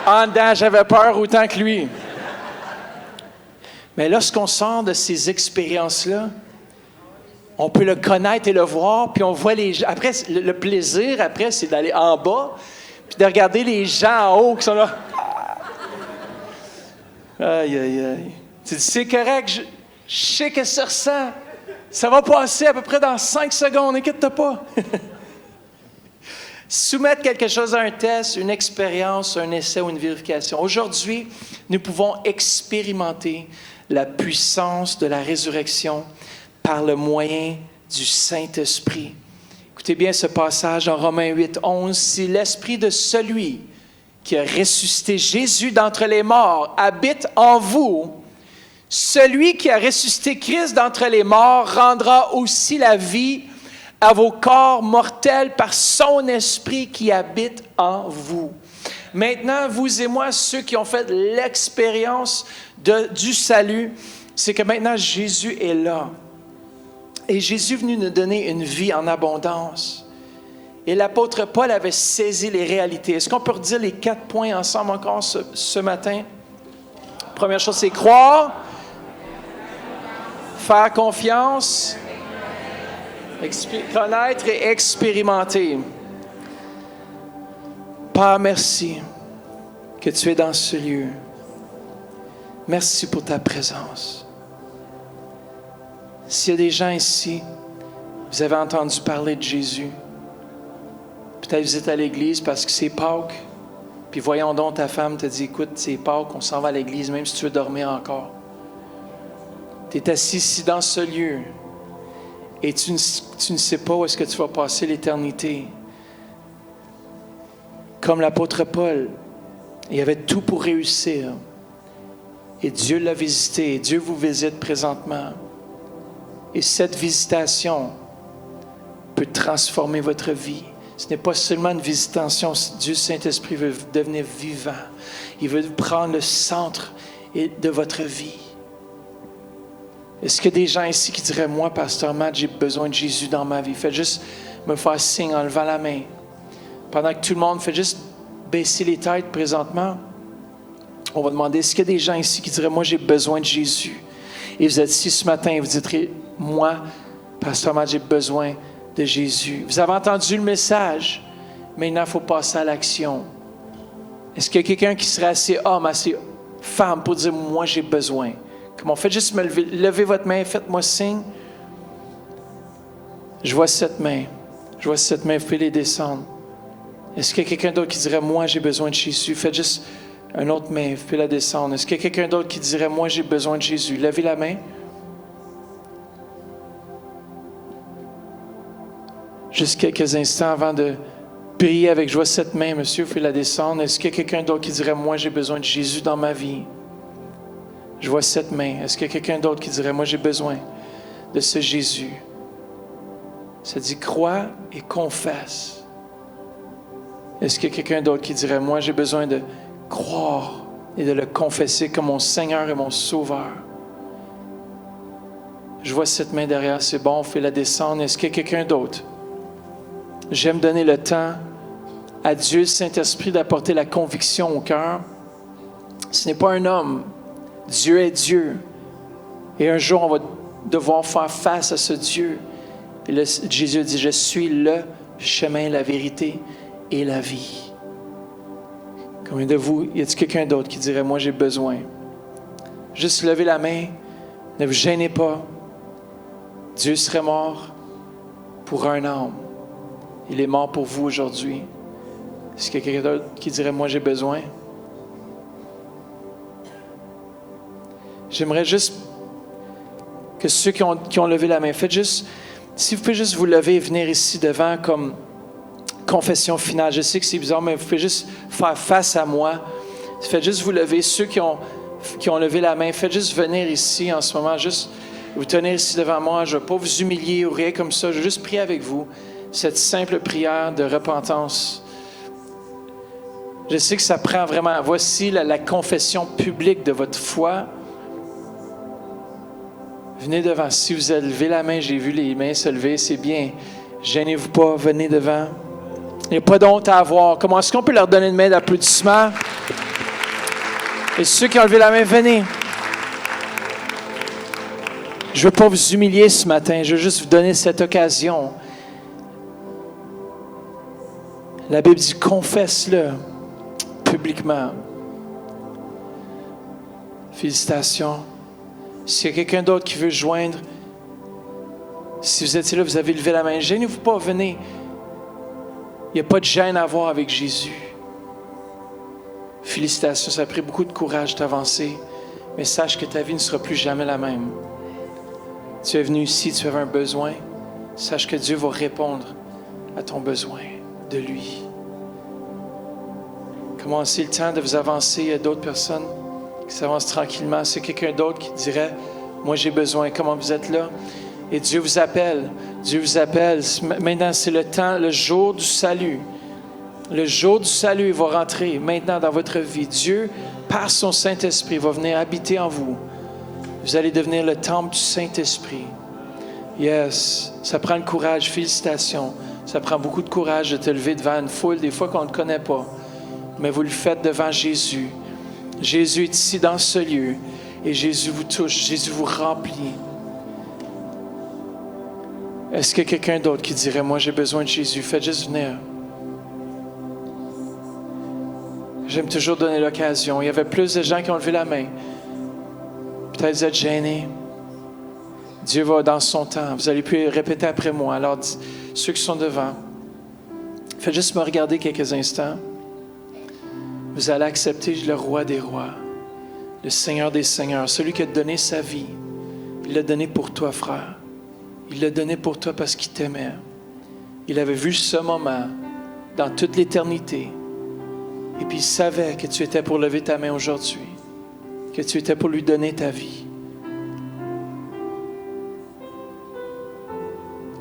En dedans, j'avais peur autant que lui. Mais lorsqu'on sort de ces expériences-là, on peut le connaître et le voir, puis on voit les gens. Après, le plaisir, après, c'est d'aller en bas, puis de regarder les gens en haut qui sont là. Aïe, aïe, aïe. Tu dis, c'est correct, je sais que ça ressent. Ça va passer à peu près dans 5 secondes, inquiète-toi pas. Soumettre quelque chose à un test, une expérience, un essai ou une vérification. Aujourd'hui, nous pouvons expérimenter la puissance de la résurrection par le moyen du Saint-Esprit. Écoutez bien ce passage en Romains 8:11. Si l'Esprit de celui qui a ressuscité Jésus d'entre les morts habite en vous, celui qui a ressuscité Christ d'entre les morts rendra aussi la vie à vos corps mortels par son esprit qui habite en vous. Maintenant, vous et moi, ceux qui ont fait l'expérience du salut, c'est que maintenant Jésus est là. Et Jésus est venu nous donner une vie en abondance. Et l'apôtre Paul avait saisi les réalités. Est-ce qu'on peut redire les 4 points ensemble encore ce matin? Première chose, c'est croire, faire confiance, connaître et expérimenter. Père, merci que tu es dans ce lieu. Merci pour ta présence. S'il y a des gens ici, vous avez entendu parler de Jésus. Peut-être vous êtes à l'église parce que c'est Pâques. Puis voyons donc, ta femme te dit, écoute, c'est Pâques, on s'en va à l'église, même si tu veux dormir encore. Tu es assis ici dans ce lieu et tu ne sais pas où est-ce que tu vas passer l'éternité. Comme l'apôtre Paul, il avait tout pour réussir. Et Dieu l'a visité, et Dieu vous visite présentement. Et cette visitation peut transformer votre vie. Ce n'est pas seulement une visitation, Dieu Saint-Esprit veut devenir vivant. Il veut prendre le centre de votre vie. Est-ce qu'il y a des gens ici qui diraient, moi, Pasteur Matt, j'ai besoin de Jésus dans ma vie? Faites juste me faire signe en levant la main. Pendant que tout le monde fait juste baisser les têtes présentement, on va demander, est-ce qu'il y a des gens ici qui diraient, moi, j'ai besoin de Jésus? Et vous êtes ici ce matin et vous direz, moi, Pasteur Matt, j'ai besoin de Jésus. Vous avez entendu le message. Maintenant, il faut passer à l'action. Est-ce qu'il y a quelqu'un qui serait assez homme, assez femme pour dire, moi, j'ai besoin? Comment? Faites juste me lever. Levez votre main, faites-moi signe. Je vois 7 mains. Je vois 7 mains, vous pouvez les descendre. Est-ce qu'il y a quelqu'un d'autre qui dirait, moi, j'ai besoin de Jésus? Faites juste une autre main, vous pouvez la descendre. Est-ce qu'il y a quelqu'un d'autre qui dirait, moi, j'ai besoin de Jésus? Levez la main. Juste quelques instants avant de prier avec joie cette main, monsieur, vous pouvez la descendre. Est-ce qu'il y a quelqu'un d'autre qui dirait, moi, j'ai besoin de Jésus dans ma vie? Je vois 7 mains. Est-ce qu'il y a quelqu'un d'autre qui dirait, moi, j'ai besoin de ce Jésus? Ça dit, crois et confesse. Est-ce qu'il y a quelqu'un d'autre qui dirait, moi, j'ai besoin de croire et de le confesser comme mon Seigneur et mon Sauveur? Je vois 7 mains derrière, c'est bon, on fait la descendre. Est-ce qu'il y a quelqu'un d'autre? J'aime donner le temps à Dieu, le Saint-Esprit, d'apporter la conviction au cœur. Ce n'est pas un homme. Dieu est Dieu. Et un jour, on va devoir faire face à ce Dieu. Et là, Jésus dit, je suis le chemin, la vérité et la vie. Combien de vous, y a-t-il quelqu'un d'autre qui dirait, moi j'ai besoin? Juste levez la main, ne vous gênez pas. Dieu serait mort pour un âme. Il est mort pour vous aujourd'hui. Est-ce qu'il y a quelqu'un d'autre qui dirait, moi j'ai besoin? J'aimerais juste que ceux qui ont levé la main, faites juste, si vous pouvez juste vous lever et venir ici devant comme confession finale. Je sais que c'est bizarre, mais vous pouvez juste faire face à moi. Faites juste vous lever. Ceux qui ont levé la main, faites juste venir ici en ce moment, juste vous tenir ici devant moi. Je ne vais pas vous humilier ou rien comme ça. Je vais juste prier avec vous cette simple prière de repentance. Je sais que ça prend vraiment, voici la confession publique de votre foi. Venez devant. Si vous avez levé la main, j'ai vu les mains se lever, c'est bien. Gênez-vous pas, venez devant. Il n'y a pas d'honte à avoir. Comment est-ce qu'on peut leur donner une main d'applaudissement? Et ceux qui ont levé la main, venez. Je ne veux pas vous humilier ce matin, je veux juste vous donner cette occasion. La Bible dit, confesse-le publiquement. Félicitations. S'il y a quelqu'un d'autre qui veut joindre, si vous étiez là, vous avez levé la main, gênez-vous pas, venez. Il n'y a pas de gêne à avoir avec Jésus. Félicitations, ça a pris beaucoup de courage d'avancer, mais sache que ta vie ne sera plus jamais la même. Tu es venu ici, tu avais un besoin, sache que Dieu va répondre à ton besoin de lui. Commencez le temps de vous avancer. Il y a d'autres personnes qui s'avancent tranquillement. C'est quelqu'un d'autre qui dirait, moi j'ai besoin. Comment vous êtes là? Et Dieu vous appelle. Dieu vous appelle. Maintenant, c'est le temps, le jour du salut. Le jour du salut, il va rentrer maintenant dans votre vie. Dieu, par son Saint-Esprit, va venir habiter en vous. Vous allez devenir le temple du Saint-Esprit. Yes, ça prend le courage. Félicitations. Ça prend beaucoup de courage de te lever devant une foule, des fois qu'on ne connaît pas. Mais vous le faites devant Jésus. Jésus est ici dans ce lieu. Et Jésus vous touche. Jésus vous remplit. Est-ce qu'il y a quelqu'un d'autre qui dirait, moi j'ai besoin de Jésus? Faites juste venir. J'aime toujours donner l'occasion. Il y avait plus de gens qui ont levé la main. Peut-être vous êtes gênés. Dieu va dans son temps. Vous allez plus répéter après moi. Alors, ceux qui sont devant, faites juste me regarder quelques instants. Vous allez accepter le roi des rois, le Seigneur des seigneurs, celui qui a donné sa vie. Il l'a donné pour toi, frère. Il l'a donné pour toi parce qu'il t'aimait. Il avait vu ce moment dans toute l'éternité. Et puis il savait que tu étais pour lever ta main aujourd'hui, que tu étais pour lui donner ta vie.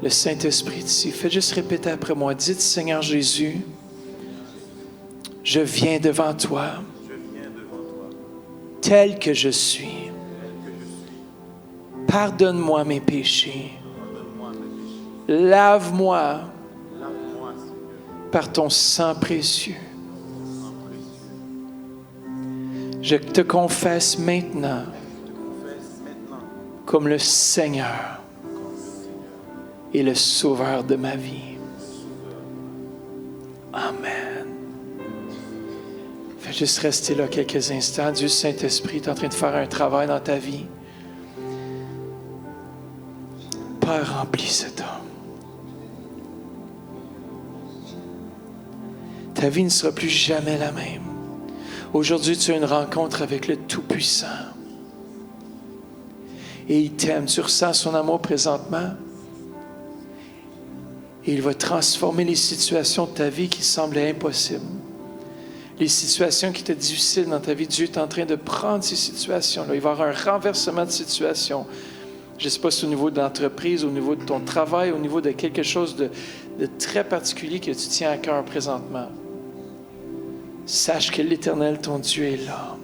Le Saint-Esprit est ici. Faites juste répéter après moi. Dites, Seigneur Jésus, je viens devant toi, tel que je suis. Pardonne-moi mes péchés. Lave-moi par ton sang précieux. Je te confesse maintenant comme le Seigneur et le Sauveur de ma vie. Amen. Fais juste rester là quelques instants. Dieu Saint-Esprit est en train de faire un travail dans ta vie. Père, remplis cet homme. Ta vie ne sera plus jamais la même. Aujourd'hui, tu as une rencontre avec le Tout-Puissant. Et il t'aime. Tu ressens son amour présentement. Et il va transformer les situations de ta vie qui semblaient impossibles. Les situations qui étaient difficiles dans ta vie, Dieu est en train de prendre ces situations-là. Il va y avoir un renversement de situation. Je ne sais pas si c'est au niveau de l'entreprise, au niveau de ton travail, au niveau de quelque chose de très particulier que tu tiens à cœur présentement. Sache que l'Éternel, ton Dieu, est là.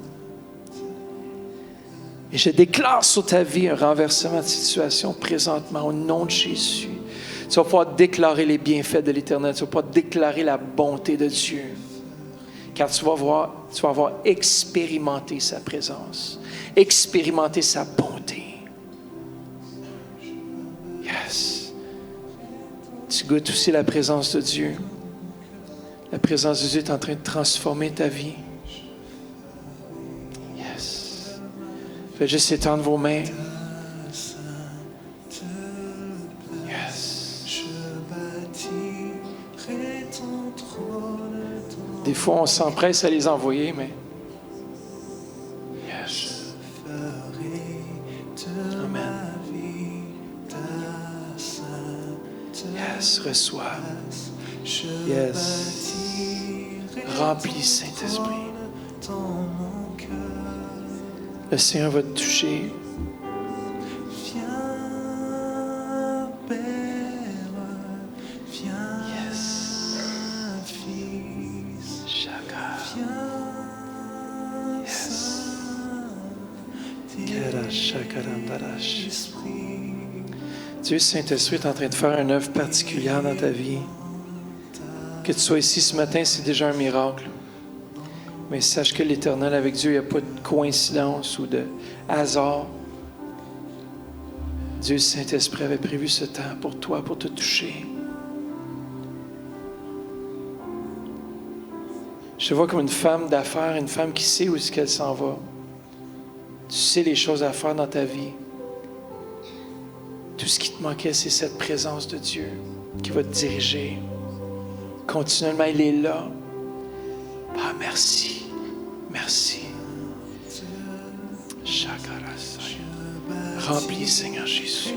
Et je déclare sur ta vie un renversement de situation présentement au nom de Jésus. Tu vas pouvoir déclarer les bienfaits de l'Éternel. Tu vas pouvoir déclarer la bonté de Dieu. Car tu vas avoir expérimenté sa présence, expérimenté sa bonté. Yes. Tu goûtes aussi la présence de Dieu. La présence de Dieu est en train de transformer ta vie. Yes. Faites juste étendre vos mains. Yes. Des fois, on s'empresse à les envoyer, mais... Yes. Amen. Yes, reçois. Yes. Remplis, Saint-Esprit. Le Seigneur va te toucher. Yes. Chaka. Yes. Dieu Saint-Esprit est en train de faire une œuvre particulière dans ta vie. Que tu sois ici ce matin, c'est déjà un miracle. Mais sache que l'Éternel, avec Dieu, il n'y a pas de coïncidence ou de hasard. Dieu Saint-Esprit avait prévu ce temps pour toi, pour te toucher. Je te vois comme une femme d'affaires, une femme qui sait où est-ce qu'elle s'en va. Tu sais les choses à faire dans ta vie. Tout ce qui te manquait, c'est cette présence de Dieu qui va te diriger. Continuellement, il est là. Ah, merci. Merci. Remplis, Seigneur Jésus.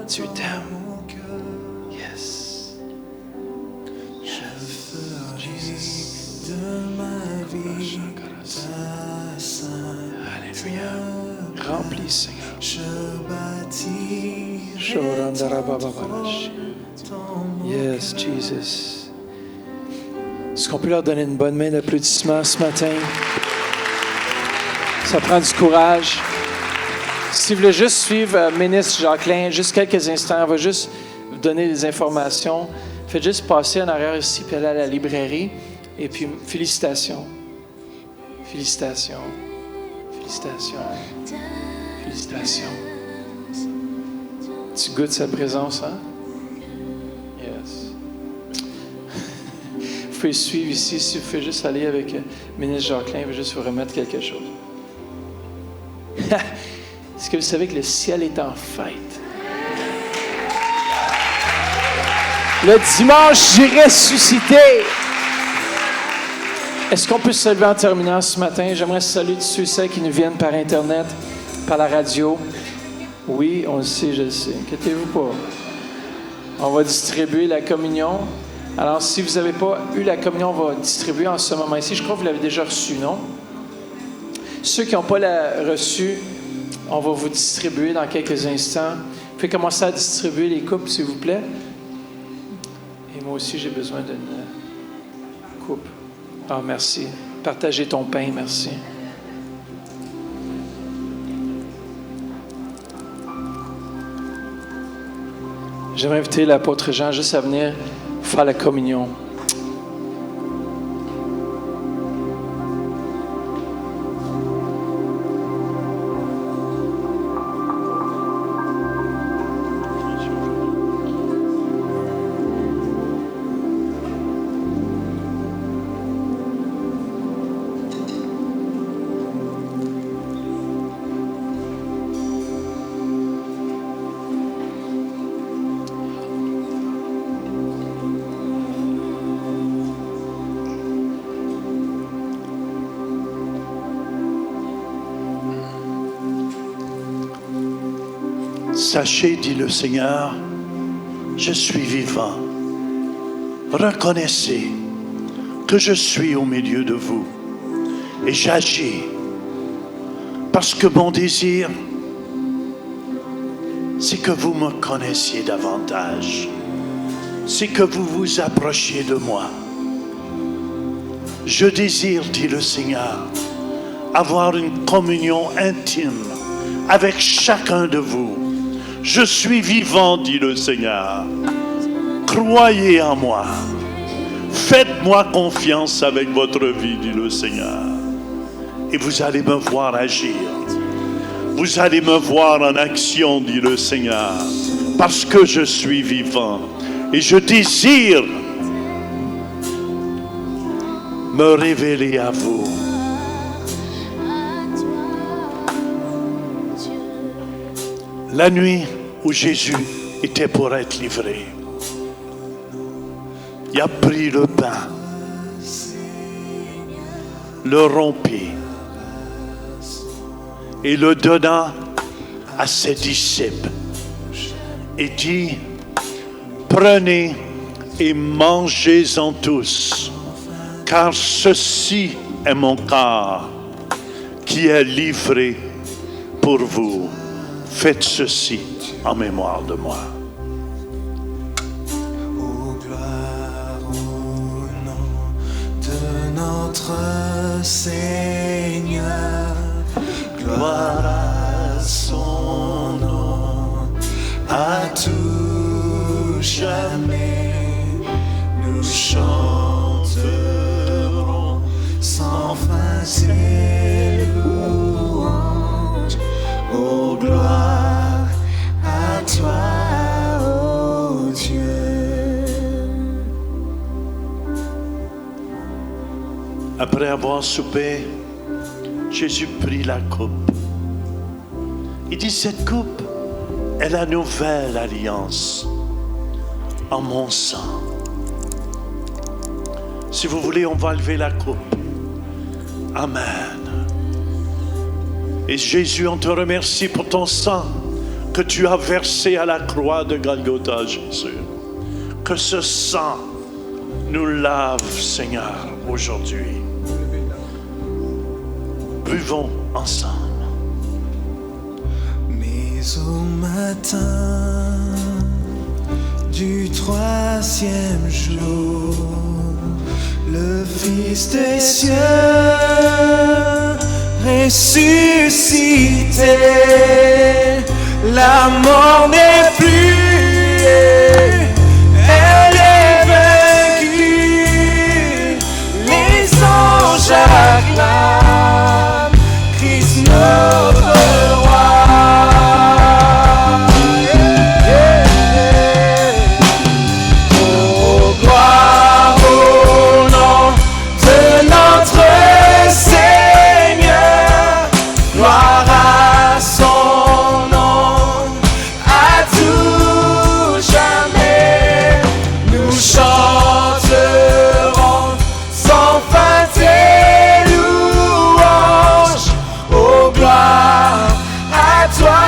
Dieu t'aime. Yes. Jesus. Alléluia. Remplis, Seigneur. Yes, Jesus. Est-ce qu'on peut leur donner une bonne main d'applaudissement ce matin? Ça prend du courage. Si vous voulez juste suivre ministre Jacqueline, juste quelques instants, elle va juste vous donner des informations. Faites juste passer en arrière ici, puis aller à la librairie. Et puis, félicitations. Félicitations. Félicitations. Félicitations. Tu goûtes sa présence, hein? Yes. Vous pouvez suivre ici. Si vous pouvez juste aller avec le ministre Jacqueline, il va juste vous remettre quelque chose. Est-ce que vous savez que le ciel est en fête? Le dimanche, j'ai ressuscité. Est-ce qu'on peut se lever en terminant ce matin? J'aimerais saluer tous ceux et celles qui nous viennent par Internet, par la radio. Oui, on le sait, je le sais. Inquiétez-vous pas. On va distribuer la communion. Alors, si vous n'avez pas eu la communion, on va distribuer en ce moment ici. Je crois que vous l'avez déjà reçue, non? Ceux qui n'ont pas reçu, on va vous distribuer dans quelques instants. Vous pouvez commencer à distribuer les coupes, s'il vous plaît. Et moi aussi, j'ai besoin d'une coupe. Ah, merci. Partagez ton pain, merci. J'aimerais inviter l'apôtre Jean juste à venir faire la communion. Sachez, dit le Seigneur, je suis vivant. Reconnaissez que je suis au milieu de vous et j'agis parce que mon désir, c'est que vous me connaissiez davantage, c'est que vous vous approchiez de moi. Je désire, dit le Seigneur, avoir une communion intime avec chacun de vous. Je suis vivant, dit le Seigneur. Croyez en moi. Faites-moi confiance avec votre vie, dit le Seigneur. Et vous allez me voir agir. Vous allez me voir en action, dit le Seigneur. Parce que je suis vivant. Et je désire me révéler à vous. La nuit où Jésus était pour être livré, il a pris le pain, le rompit et le donna à ses disciples et dit, prenez et mangez-en tous, car ceci est mon corps qui est livré pour vous. Faites ceci en mémoire de moi. Ô gloire au nom de notre Seigneur, gloire à son nom, à tout jamais, nous chanterons sans fin ses louanges. Ô gloire à toi, ô Dieu. Après avoir soupé, Jésus prit la coupe. Il dit, cette coupe est la nouvelle alliance en mon sang. Si vous voulez, on va lever la coupe. Amen. Et Jésus, on te remercie pour ton sang que tu as versé à la croix de Golgotha, Jésus. Que ce sang nous lave, Seigneur, aujourd'hui. Buvons ensemble. Mais au matin du 3e jour, le Fils des cieux, ressuscité, la mort n'est plus, elle est vaincue, les anges acclament Christ notre roi. Oh, gloire au nom de notre Seigneur, gloire à son nom, à tout jamais, nous chanterons sans fin tes louanges. Oh, gloire à toi,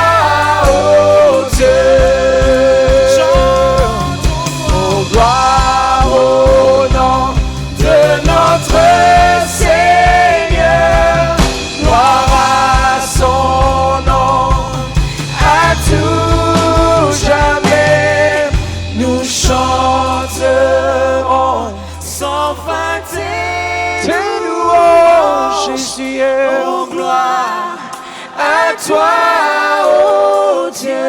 ô Dieu. Oh, gloire au nom de notre Seigneur, gloire à son nom, à tout jamais, nous chanterons sans fin tes louanges, Jésus. Oh, gloire à toi, ô Dieu.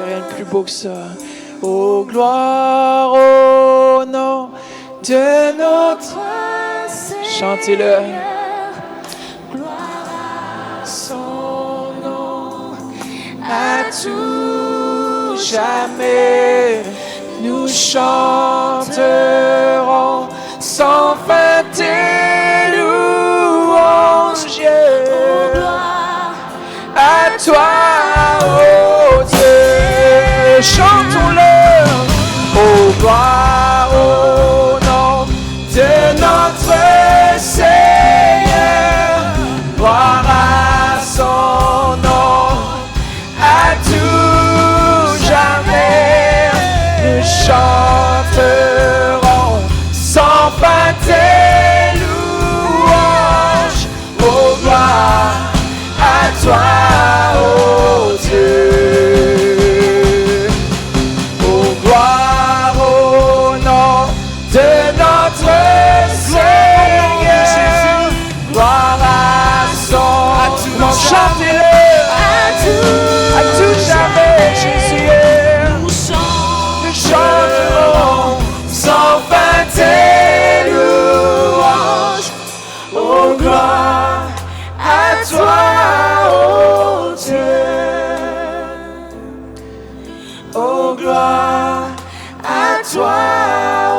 Rien de plus beau que ça. Oh, gloire au nom de notre Seigneur. Chantez-le. Gloire à son nom, à tout jamais, nous chanterons sans fin tes louanges. Oh, gloire à toi, ô Dieu. Chantons-le. Oh, gloire au nom de notre Seigneur, gloire à son nom, à tout jamais, nous chanterons sans fin tes louanges. Oh, gloire à toi, ô Dieu. Oh, gloire au nom de notre Seigneur, gloire à son nom. Chantez-le. À tout jamais, Jésus. Nous chanterons sans fin tes louanges. Oh, gloire à toi, ô Dieu. Oh, gloire à toi, ô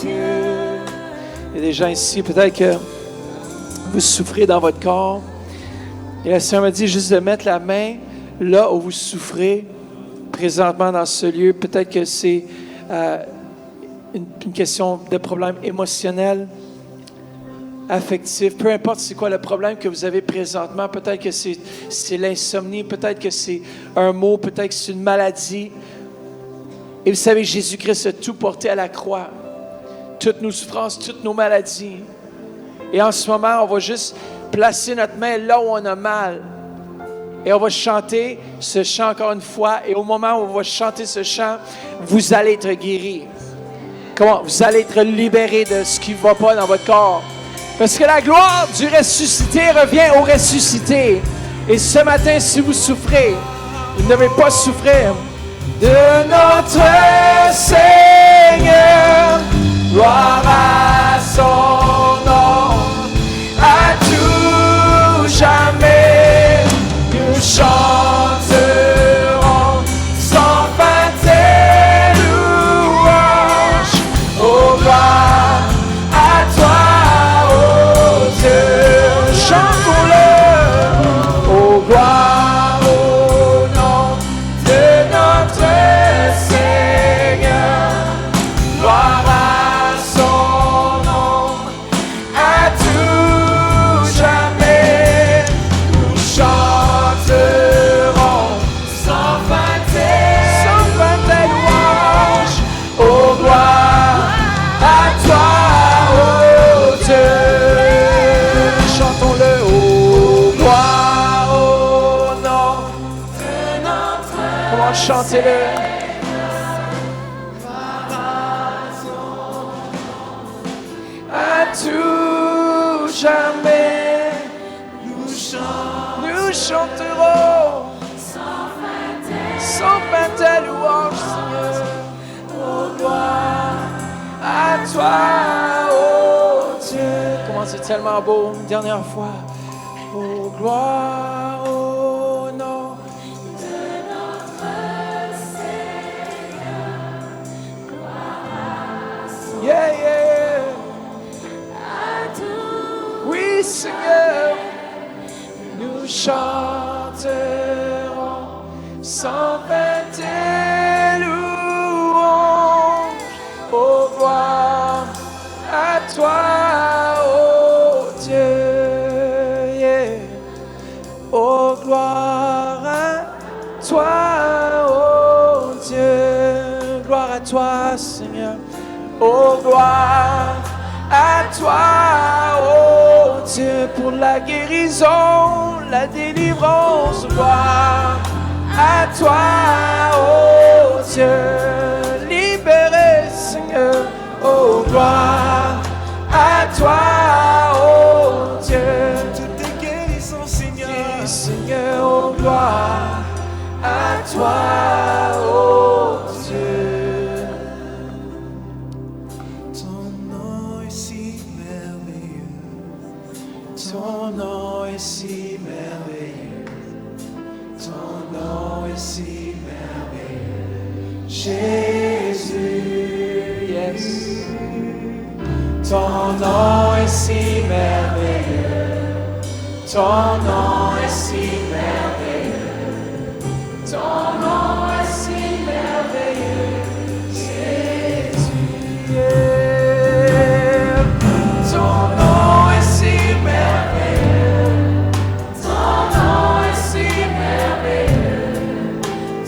Dieu. Il y a des gens ici, peut-être que vous souffrez dans votre corps. Et le Seigneur m'a dit juste de mettre la main là où vous souffrez, présentement dans ce lieu. Peut-être que c'est une question de problème émotionnel, affectif. Peu importe c'est quoi le problème que vous avez présentement. Peut-être que c'est l'insomnie, peut-être que c'est un mot, peut-être que c'est une maladie. Et vous savez, Jésus-Christ a tout porté à la croix. Toutes nos souffrances, toutes nos maladies. Et en ce moment, on va juste placer notre main là où on a mal. Et on va chanter ce chant encore une fois. Et au moment où on va chanter ce chant, vous allez être guéris. Comment? Vous allez être libérés de ce qui ne va pas dans votre corps. Parce que la gloire du ressuscité revient au ressuscité. Et ce matin, si vous souffrez, vous ne devez pas souffrir. De notre Seigneur, gloire à son nom, à tout jamais, nous chanterons sans fin tes louanges. Oh, gloire à toi, ô Dieu. Chantons-le. Oh, gloire au nom de notre Seigneur, gloire à son nom, à tout jamais, nous chanterons sans fin tes louanges. Oh, gloire à toi, ô Dieu. Chantons-le. Oh, gloire au nom de notre. Comment chantez-le? jamais. Nous chanterons sans fin ta louange, Seigneur. Oh, gloire à toi, oh Dieu. Comment c'est tellement beau, une dernière fois. Oh, gloire, oh nom de notre Seigneur. Gloire. Yeah, yeah. À tout. Oui, Seigneur. Nous chanterons sans fin tes louanges. Oh, gloire à toi, oh Dieu. Yeah. Oh, gloire à toi, oh Dieu. Gloire à toi, Seigneur. Oh, gloire à toi, oh Dieu, pour la guérison, la délivrance. Gloire à toi, oh Dieu, libéré, Seigneur. Oh, gloire à toi, oh Dieu. Toutes tes guérisons, Seigneur. Seigneur, oh, gloire à toi, oh Dieu. Ton nom est si merveilleux. Ton nom est si merveilleux. Ton nom est si merveilleux. Jésus, yes. Ton nom est si merveilleux. Ton nom est si merveilleux. Ton nom est si merveilleux. Jésus, yeah. Ton nom est si merveilleux. Ton nom est si merveilleux.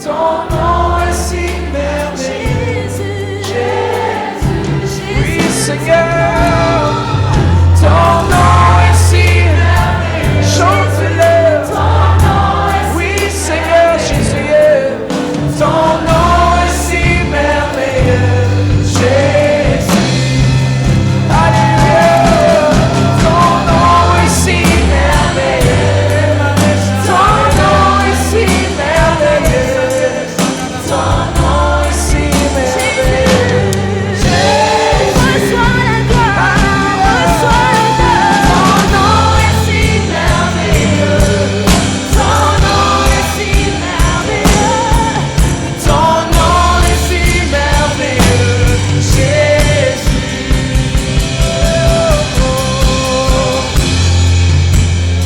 Ton nom est si merveilleux. Jésus, oui, Seigneur. Ton nom est si merveilleux. Chante-le. Ton nom est si oui, Seigneur Jésus. Ton nom est si merveilleux. Jésus. Alléluia. Ton nom est si merveilleux. Ton nom est si merveilleux. Ton nom est si merveilleux. Jésus. Reçois la gloire. Ton nom est si merveilleux. Ton nom est si merveilleux. Ton nom est si merveilleux. Jésus.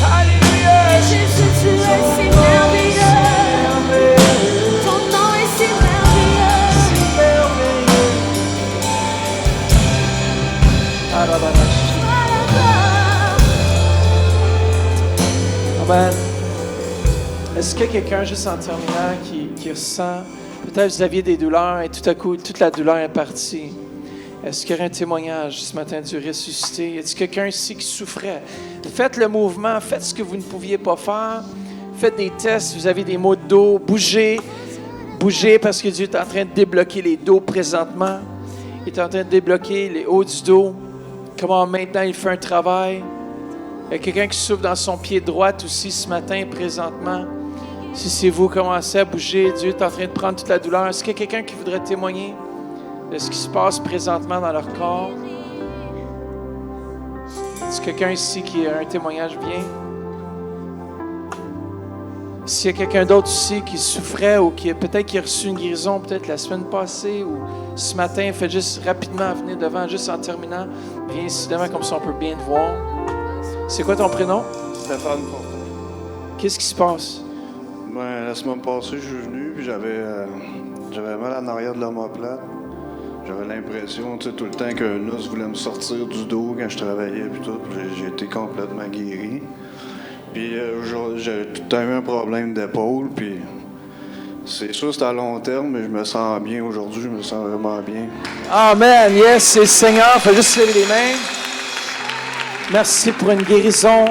Alléluia. Jésus, tu es si merveilleux. Ton nom est si merveilleux. Si merveilleux. Amen. Est-ce qu'il y a quelqu'un, juste en terminant, qui ressent, peut-être vous aviez des douleurs et tout à coup, toute la douleur est partie. Est-ce qu'il y aurait un témoignage ce matin du ressuscité? Est-ce quelqu'un ici qui souffrait? Faites le mouvement, faites ce que vous ne pouviez pas faire. Faites des tests, vous avez des maux de dos, bougez. Bougez parce que Dieu est en train de débloquer les dos présentement. Il est en train de débloquer les hauts du dos. Comment maintenant il fait un travail. Il y a quelqu'un qui souffre dans son pied droit aussi ce matin, présentement. Si c'est vous, commencez à bouger. Dieu est en train de prendre toute la douleur. Est-ce qu'il y a quelqu'un qui voudrait témoigner de ce qui se passe présentement dans leur corps? Est-ce quelqu'un ici qui a un témoignage bien? S'il y a quelqu'un d'autre ici qui souffrait ou qui peut-être qui a reçu une guérison peut-être la semaine passée ou ce matin, faites juste rapidement venir devant, juste en terminant. Viens ici devant comme ça on peut bien te voir. C'est quoi ton prénom? Stéphane. Qu'est-ce qui se passe? Ben, la semaine passée, je suis venu puis j'avais mal en arrière de l'omoplate. J'avais l'impression tout le temps qu'un os voulait me sortir du dos quand je travaillais puis tout. J'ai été complètement guéri. Puis j'ai tout le temps eu un problème d'épaule, puis c'est sûr que c'est à long terme, mais je me sens bien aujourd'hui, je me sens vraiment bien. Amen, yes, c'est le Seigneur. Fais juste lever les mains. Merci pour une guérison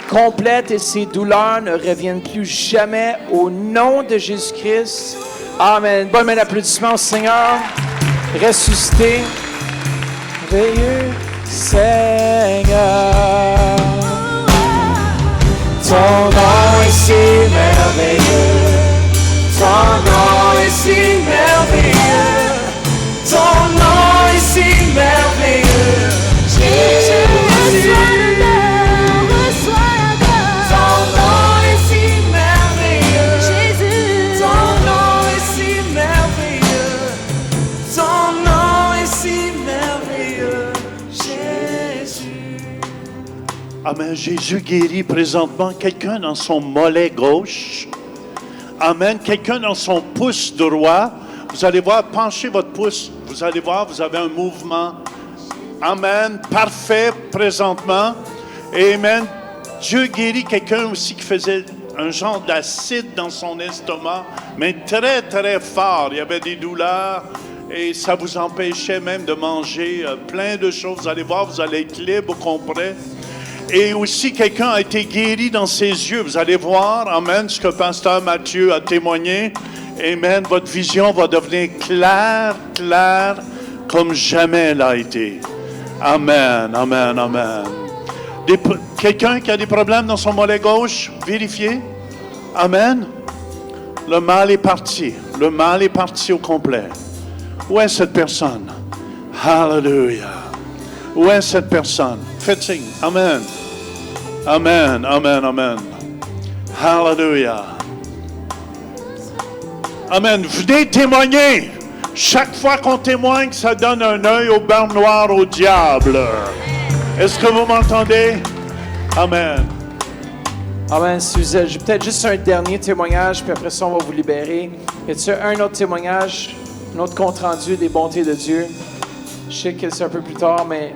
complète et ces douleurs ne reviennent plus jamais au nom de Jésus-Christ. Amen. Bonne main d'applaudissement au Seigneur. Ressuscité. Veilleux Seigneur. est si merveilleux. Ton nom est si merveilleux. Jésus, reçois l'honneur, reçois la gloire. Ton nom est si merveilleux. Jésus, ton nom est si merveilleux. Ton nom est si merveilleux. Jésus. Amen. Jésus guérit présentement quelqu'un dans son mollet gauche. Amen. Quelqu'un dans son pouce droit. Vous allez voir, penchez votre pouce. Vous allez voir, vous avez un mouvement. Amen. Parfait présentement. Amen. Dieu guérit quelqu'un aussi qui faisait un genre d'acide dans son estomac, mais très, très fort. Il y avait des douleurs et ça vous empêchait même de manger plein de choses. Vous allez voir, vous allez être libre au complet. Et aussi, quelqu'un a été guéri dans ses yeux. Vous allez voir, amen, ce que Pasteur Mathieu a témoigné. Amen. Votre vision va devenir claire comme jamais elle a été. Amen, amen, amen. Quelqu'un qui a des problèmes dans son mollet gauche, vérifiez. Amen. Le mal est parti. Le mal est parti au complet. Où est cette personne? Hallelujah. Où est cette personne? Faites signe. Amen. Amen, amen, amen. Hallelujah. Amen. Venez témoigner. Chaque fois qu'on témoigne, ça donne un œil au beurre noir au diable. Est-ce que vous m'entendez? Amen. Amen, Suzette. J'ai peut-être juste un dernier témoignage, puis après ça, on va vous libérer. Y a-t-il un autre témoignage, un autre compte-rendu des bontés de Dieu? Je sais que c'est un peu plus tard, mais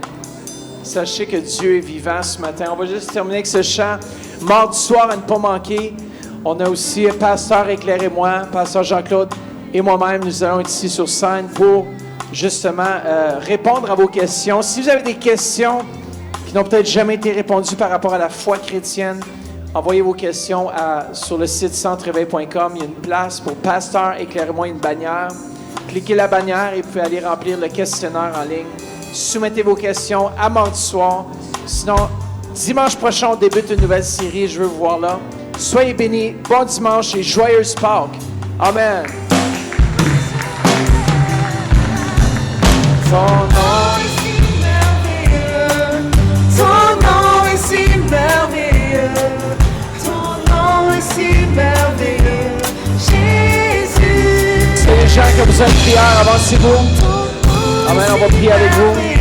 sachez que Dieu est vivant ce matin. On va juste terminer avec ce chant. Mardi soir, à ne pas manquer. On a aussi Pasteur Éclairez-moi, Pasteur Jean-Claude et moi-même. Nous allons être ici sur scène pour justement répondre à vos questions. Si vous avez des questions qui n'ont peut-être jamais été répondues par rapport à la foi chrétienne, envoyez vos questions sur le site centreéveil.com. Il y a une place pour Pasteur Éclairez-moi, une bannière. Cliquez la bannière et vous pouvez aller remplir le questionnaire en ligne. Soumettez vos questions à mardi soir. Sinon, dimanche prochain, on débute une nouvelle série. Je veux vous voir là. Soyez bénis. Bon dimanche et joyeuse Pâques. Amen. Ton nom est si merveilleux. Ton nom est si merveilleux. Ton nom est si merveilleux. Jésus. C'est les gens qui ont besoin de prière, avancez-vous. Amen, on va prier avec vous.